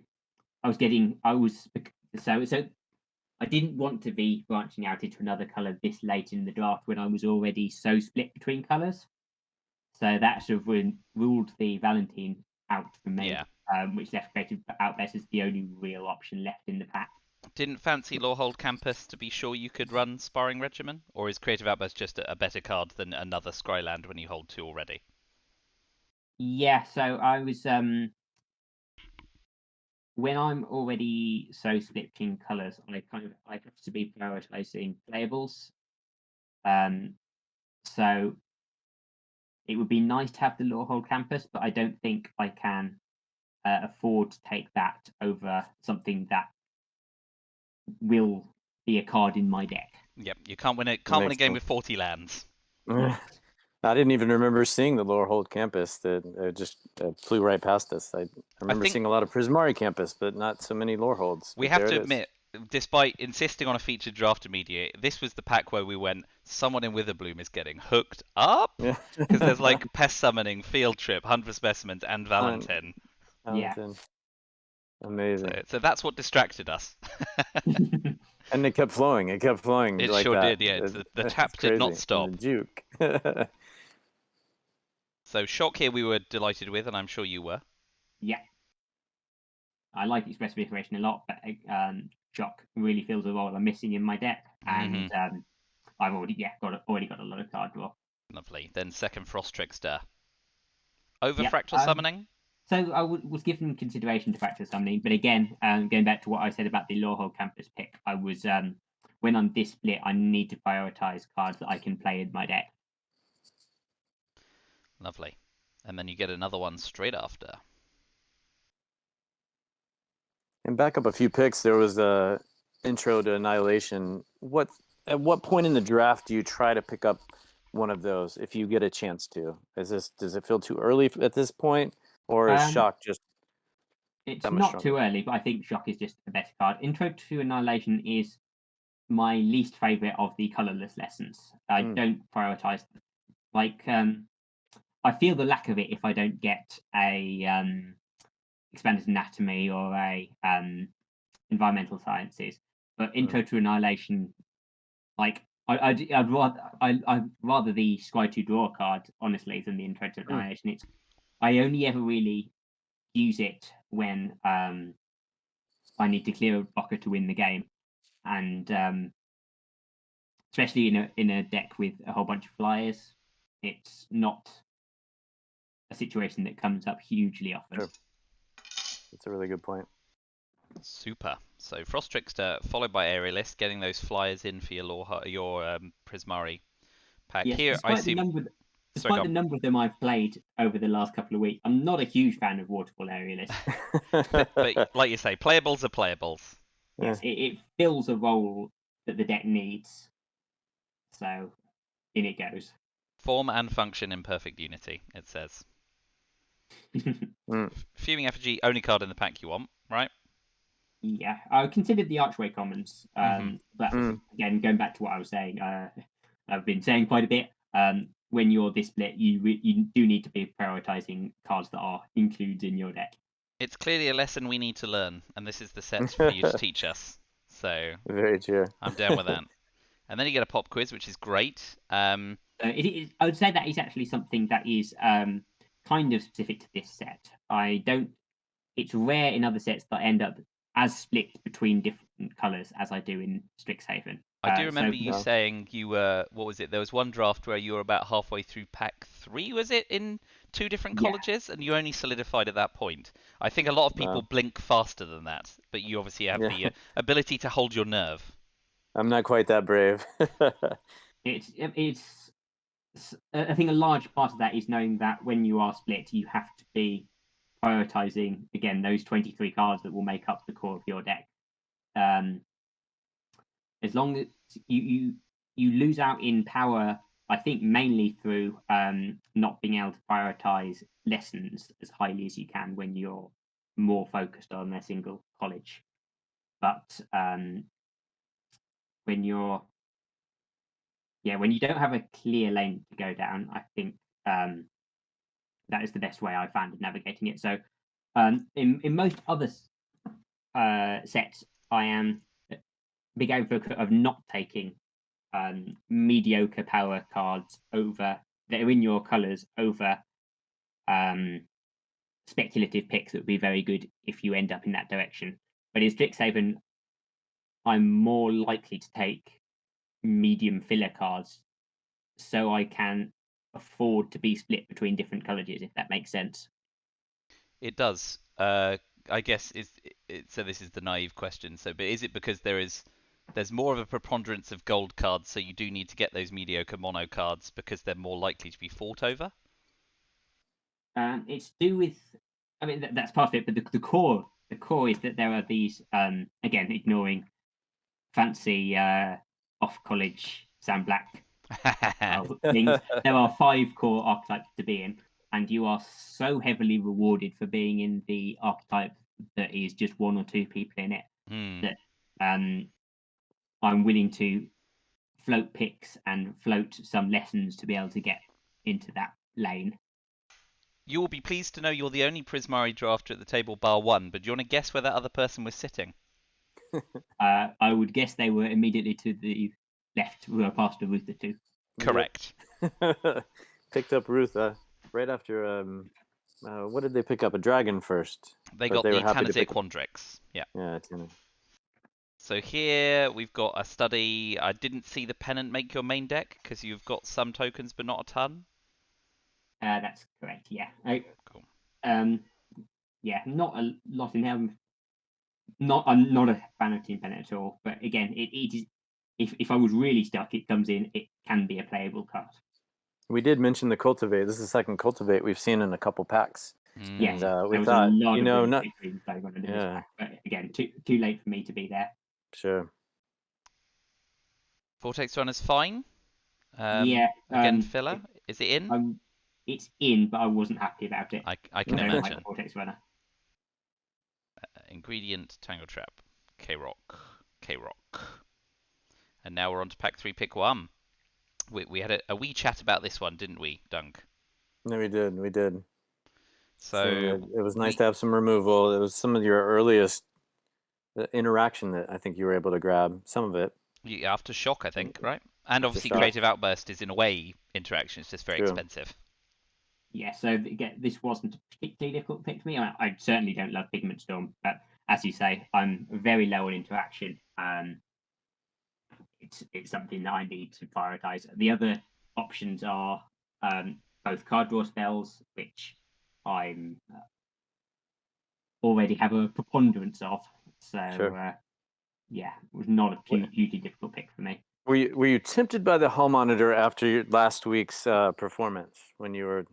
I didn't want to be branching out into another color this late in the draft when I was already so split between colors. So that sort of ruled the Valentine out for me, which left Creative Outburst as the only real option left in the pack. Didn't fancy Lorehold Campus to be sure you could run Sparring Regimen? Or is Creative Outburst just a better card than another Scryland when you hold 2 already? Yeah, so I was when I'm already so split between colours, I have to be prioritizing playables. So it would be nice to have the Lorehold Campus, but I don't think I can afford to take that over something that will be a card in my deck. Yep, you can't win a game with 40 lands. I didn't even remember seeing the Lorehold Campus. That just flew right past us. I remember seeing a lot of Prismari Campus, but not so many Loreholds. We have to admit, despite insisting on a featured draft immediate, this was the pack where we went, someone in Witherbloom is getting hooked up? Because there's like Pest Summoning, Field Trip, Hunt for Specimens, and Valentine. Yeah. Amazing. So that's what distracted us. And it kept flowing. It kept flowing. It like sure that. did, yeah. The tap did not stop. The juke. So Shock here we were delighted with, and I'm sure you were. Yeah. I like Expressive Iteration a lot, but Shock really fills a role I'm missing in my deck, and I've already got a lot of card draw. Lovely. Then second Frost Trickster. Over Fractal Summoning? So I was given consideration to Fractal Summoning, but again, going back to what I said about the Lorehold Campus pick, I was when I'm this split, I need to prioritize cards that I can play in my deck. Lovely. And then you get another one straight after. And back up a few picks, there was a Intro to Annihilation. At what point in the draft do you try to pick up one of those if you get a chance to? Does it feel too early at this point, or is Shock just? It's not too early, but I think Shock is just a better card. Intro to Annihilation is my least favorite of the colorless lessons. I don't prioritize them. Like I feel the lack of it if I don't get a Expanded Anatomy or a Environmental Sciences. But Intro to Annihilation, like I'd rather the Scry 2 draw card, honestly, than the Untitled Annihilation. I only ever really use it when I need to clear a blocker to win the game, and especially in a deck with a whole bunch of flyers, it's not a situation that comes up hugely often. Sure. That's a really good point. Super. So Frost Trickster followed by Aerialist, getting those flyers in for your Prismari pack. Yes, Here, I assume. Despite the number of them I've played over the last couple of weeks, I'm not a huge fan of Waterfall Aerialist. but like you say, playables are playables. Yes, it fills a role that the deck needs. So in it goes. Form and function in perfect unity, it says. Fuming Effigy, only card in the pack you want, right? Yeah, I considered the Archway Commons, but again, going back to what I was saying, I've been saying quite a bit. When you're this split, you do need to be prioritizing cards that are included in your deck. It's clearly a lesson we need to learn, and this is the set for you to teach us. So very true. I'm down with that. And then you get a pop quiz, which is great. I would say that is actually something that is kind of specific to this set. It's rare in other sets that end up as split between different colours as I do in Strixhaven. I do remember you saying you were, what was it? There was one draft where you were about halfway through pack 3, was it, in 2 different colleges, and you only solidified at that point. I think a lot of people blink faster than that, but you obviously have the ability to hold your nerve. I'm not quite that brave. It's I think a large part of that is knowing that when you are split, you have to be prioritizing again those 23 cards that will make up the core of your deck. As long as you lose out in power, I think mainly through not being able to prioritize lessons as highly as you can when you're more focused on a single college. But when you don't have a clear lane to go down, I think that is the best way I found of navigating it. So in most other sets, I am a big advocate of not taking mediocre power cards over that are in your colours over speculative picks that would be very good if you end up in that direction. But in Strixhaven, I'm more likely to take medium filler cards so I can afford to be split between different colleges, if that makes sense. It does. I guess so this is the naive question. But is it because there's more of a preponderance of gold cards, so you do need to get those mediocre mono cards because they're more likely to be fought over? It's to do with, I mean, that's part of it, but the core is that there are these, again, ignoring fancy off-college Sam Black things. There are 5 core archetypes to be in, and you are so heavily rewarded for being in the archetype that is just 1 or 2 people in it that I'm willing to float picks and float some lessons to be able to get into that lane. You will be pleased to know you're the only Prismari drafter at the table bar 1, but do you want to guess where that other person was sitting? I would guess they were immediately to the left, who are past Ruther too. Correct. Picked up Ruther right after, what did they pick up? A dragon first. They got the Tanazir Quandrix. Yeah. Yeah, So here we've got a study. I didn't see the pennant make your main deck because you've got some tokens but not a ton. That's correct. Yeah. Cool. Yeah, not a lot in them. I'm not a fan of Team Pennant at all. But again, it is. If I was really stuck, it comes in. It can be a playable card. We did mention the Cultivate. This is the second Cultivate we've seen in a couple packs. Yes, we thought, not. Yeah. But again, too late for me to be there. Sure. Vortex Runner's fine. Yeah. Again, filler. Is it in? It's in, but I wasn't happy about it. I can imagine. Like Vortex Runner. Ingredient, Tangle Trap, K-Rock. And now we're on to pack 3, pick 1. We had a wee chat about this one, didn't we, Dunk? No, we did. So it was nice to have some removal. It was some of your earliest interaction that I think you were able to grab some of it. After Shock, I think, right? And It's a obviously, shock. Creative Outburst is in a way interaction. It's just very True. expensive. Yeah, so again, this wasn't a particularly difficult pick for me. I certainly don't love Pigment Storm, but as you say, I'm very low on interaction. It's something that I need to prioritize. The other options are both card draw spells, which I'm already have a preponderance of. So Sure. yeah, it was not a hugely difficult pick for me. Were you tempted by the Hall Monitor after last week's performance when you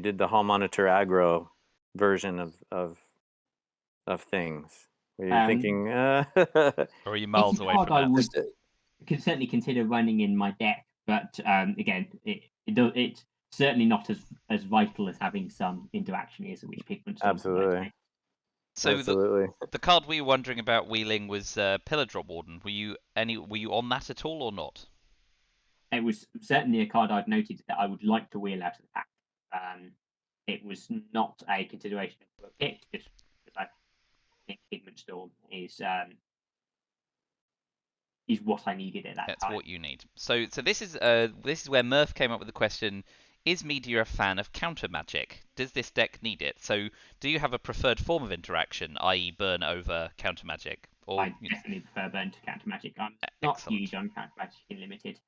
did the Hall Monitor aggro version of things? Were you thinking? Or are you miles it's a away card from I that? would could certainly consider running in my deck, but again, it's certainly not as vital as having some interaction is, which Pigment Storm Absolutely. So Absolutely. the card we were wondering about wheeling was Pillar Drop Warden. Were you on that at all or not? It was certainly a card I've noted that I would like to wheel out of the pack. It was not a consideration for a pick, just because I think Pigment Storm is what I needed at that That's time. what you need. So this is where Murph came up with the question: is Meighdea a fan of counter magic? Does this deck need it? So do you have a preferred form of interaction, i.e., burn over counter magic? Or I definitely prefer burn to counter magic. I'm not huge on counter magic in limited.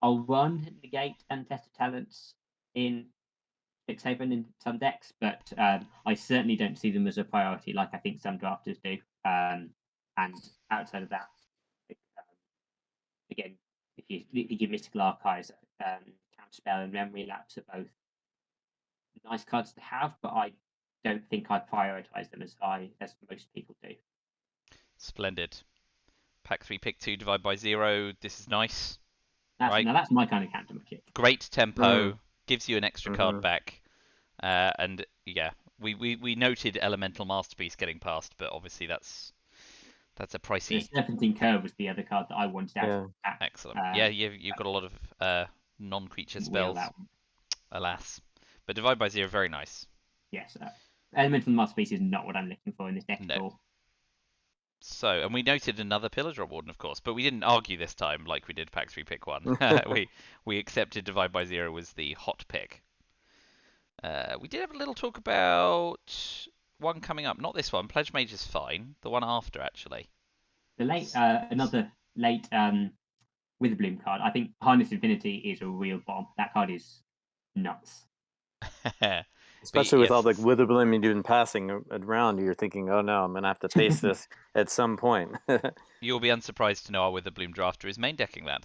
I'll run negate and test of talents in Strixhaven in some decks, but I certainly don't see them as a priority like I think some drafters do. And outside of that, again, if you give Mystical Archives, Counterspell and Memory Lapse are both nice cards to have, but I don't think I prioritize them as high as most people do. Splendid. Pack 3, pick 2, divide by 0. This is nice. Now that's my kind of counter magic. Great tempo, gives you an extra card back. And yeah, we noted Elemental Masterpiece getting past, but obviously that's a pricey. The Serpentine Curve was the other card that I wanted out of the pack. Excellent. Yeah, you've got a lot of non-creature spells. Alas. But divide by 0, very nice. Yes. Elemental Masterpiece is not what I'm looking for in this deck at all. So, and we noted another Pillar Drop Warden, of course, but we didn't argue this time like we did Pack 3, pick 1. we accepted divide by 0 was the hot pick. We did have a little talk about one coming up. Not this one. Pledge Mage is fine. The one after, actually. Another late Witherbloom card. I think Harness Infinity is a real bomb. That card is nuts. Especially with all the Witherbloom you've been passing around, you're thinking, oh no, I'm going to have to face this at some point. You'll be unsurprised to know our Witherbloom drafter is main decking that.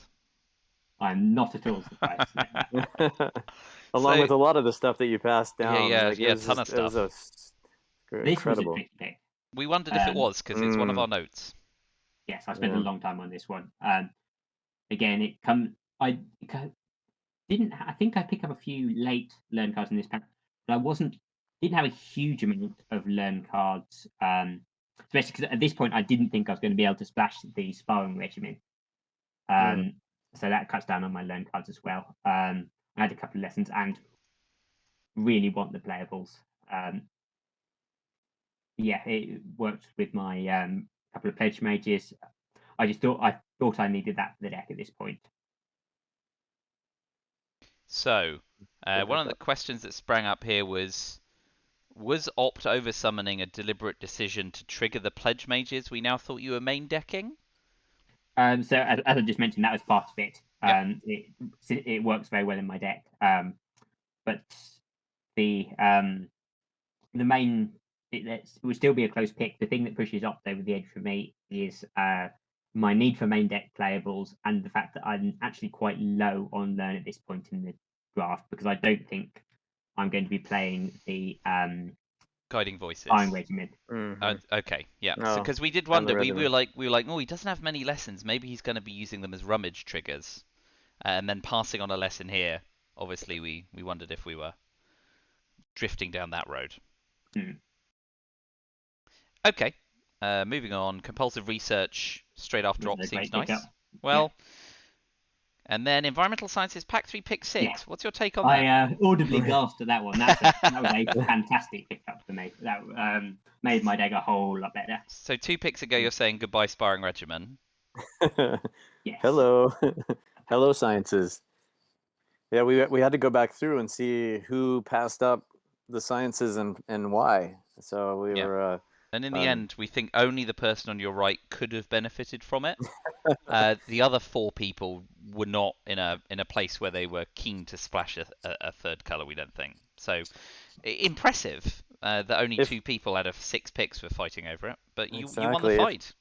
I'm not at all surprised. Along with a lot of the stuff that you passed down. Yeah, a ton of stuff. This was a tricky pick. We wondered if it was, because it's one of our notes. Yes, I spent a long time on this one. Again, I think I picked up a few late learn cards in this pack, but I didn't have a huge amount of learn cards. Especially because at this point I didn't think I was going to be able to splash the Sparring Regimen. So that cuts down on my learn cards as well. I had a couple of lessons and really want the playables. Yeah, it worked with my couple of Pledge Mages. I thought I needed that for the deck at this point. So, one of the questions that sprang up here was Opt over summoning a deliberate decision to trigger the Pledge Mages we now thought you were main decking? So as I just mentioned, that was part of it. It works very well in my deck. But the main it would still be a close pick. The thing that pushes Opt over the edge for me is my need for main deck playables and the fact that I'm actually quite low on learn at this point in the draft because I don't think I'm going to be playing the Guiding Voices. Iron Regiment. Okay, yeah. So because we did wonder, we were like, oh, he doesn't have many lessons. Maybe he's going to be using them as rummage triggers, and then passing on a lesson here. Obviously, we wondered if we were drifting down that road. Okay, moving on. Compulsive research straight after Opt seems nice. Well, and then environmental sciences pack 3, pick 6. Yeah. What's your take on that? I audibly gasped at that one. That was a fantastic pickup for me. That made my deck a whole lot better. So 2 picks ago, you're saying goodbye Sparring Regimen. Yes. Hello. Hello, sciences. Yeah, we had to go back through and see who passed up the sciences and why. So we Yeah. were. And in the end, we think only the person on your right could have benefited from it. The other 4 people were not in a place where they were keen to splash a third color. We don't think so. Impressive that only 2 people out of 6 picks were fighting over it, but you won the Exactly. fight.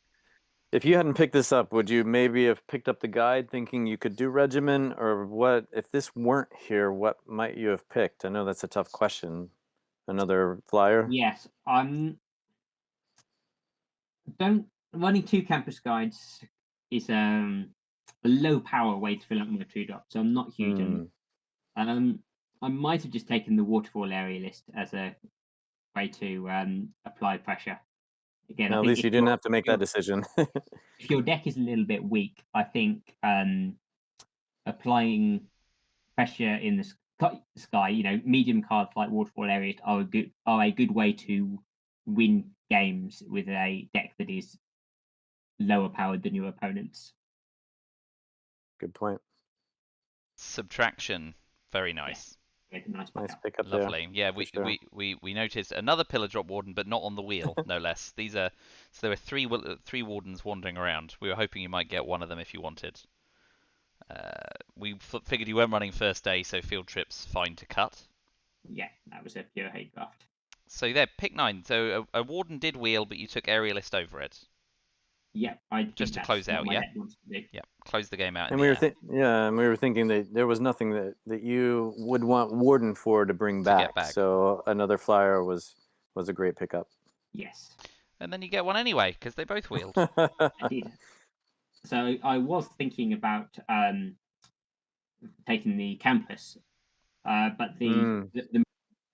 If you hadn't picked this up, would you maybe have picked up the guide thinking you could do regimen, or what? If this weren't here, what might you have picked? I know that's a tough question. Another flyer? Yes, running 2 campus guides is a low power way to fill up my 2 dots, so I'm not huge on it. I might have just taken the waterfall area list as a way to apply pressure. Again, I Now, at think least you didn't have to make that decision. if your deck is a little bit weak, I think applying pressure in the sky, medium cards like waterfall areas are a good way to win games with a deck that is lower powered than your opponents. Good point. Subtraction, very nice. Yes. Nice pickup there. Lovely. Yeah, we noticed another pillar drop warden, but not on the wheel, no less. So there were three wardens wandering around. We were hoping you might get one of them if you wanted. We figured you weren't running first day, so field trips fine to cut. Yeah, that was a pure hate draft. So there, pick 9. So a warden did wheel, but you took aerialist over it. Yeah, I just to close out. Yeah. Yeah, close the game out. And we were thinking that there was nothing that you would want warden for to bring back. So another flyer was a great pickup. Yes. And then you get one anyway because they both wheeled. I did. So I was thinking about taking the campus, but the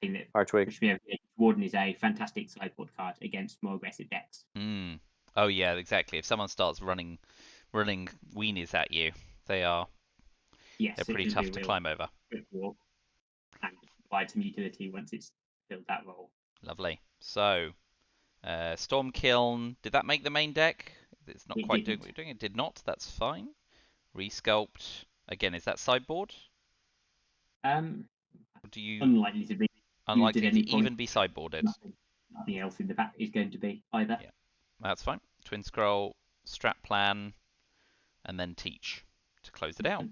thing that pushed me over the warden is a fantastic sideboard card against more aggressive decks. Oh yeah, exactly. If someone starts running weenies at you, they're pretty tough to climb over. And provide some utility once it's filled that role. Lovely. So, Storm Kiln, did that make the main deck? It's not quite doing what you're doing. It did not. That's fine. Resculpt. Again, is that sideboard? Do you unlikely to be unlikely at any to point. Even be sideboarded? Nothing else in the back is going to be either. Yeah, that's fine. Twin Scroll, Strat Plan, and then Teach to close it out.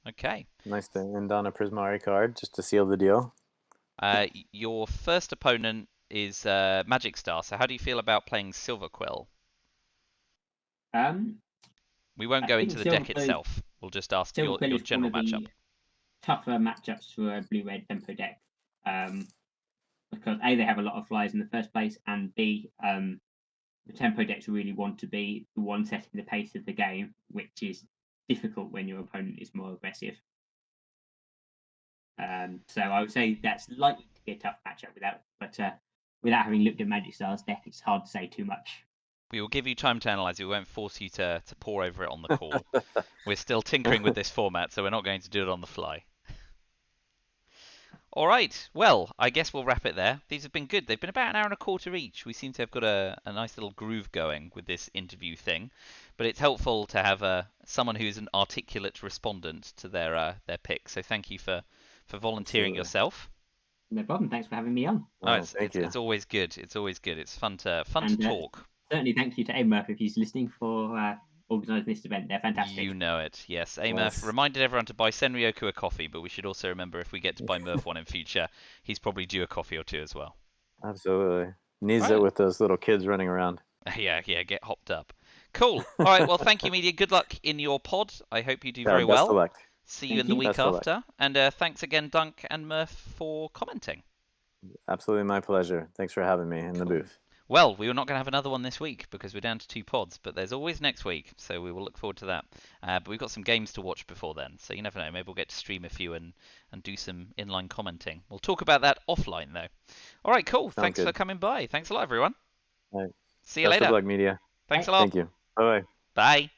Okay. Nice to end on a Prismari card just to seal the deal. Your first opponent is Magic Star. So how do you feel about playing Silver Quill? We won't go into the deck itself. We'll just ask your general matchup. Tougher matchups for a blue-red tempo deck, because A, they have a lot of flyers in the first place, and B, the tempo decks really want to be the one setting the pace of the game, which is difficult when your opponent is more aggressive. So I would say that's likely to be a tough matchup without having looked at Magic Star's deck, it's hard to say too much. We will give you time to analyze it. We won't force you to pour over it on the call. We're still tinkering with this format, so we're not going to do it on the fly. All right. Well, I guess we'll wrap it there. These have been good. They've been about an hour and a quarter each. We seem to have got a nice little groove going with this interview thing. But it's helpful to have someone who's an articulate respondent to their pick. So thank you for volunteering yourself. No problem. Thanks for having me on. It's always good. It's always good. It's fun to talk. Certainly thank you to Amurph if he's listening for organising this event. They're fantastic. You know it. Yes. Amurph reminded everyone to buy Senryoku a coffee, but we should also remember if we get to buy Murph one in future, he's probably due a coffee or two as well. Absolutely. Needs it with those little kids running around. Yeah, get hopped up. Cool. All right, well, thank you, Meighdea. Good luck in your pod. I hope you do very well. Best of luck. See you in the week after. And thanks again, Dunk and Murph, for commenting. Absolutely my pleasure. Thanks for having me in the booth. Well, we were not going to have another one this week because we're down to 2 pods, but there's always next week, so we will look forward to that. But we've got some games to watch before then, so you never know. Maybe we'll get to stream a few and do some inline commenting. We'll talk about that offline, though. All right, cool. Thanks for coming by. Thanks a lot, everyone. All right. See you later. Best of luck, Meighdea. Thanks a lot. Thank you. Bye-bye. Bye.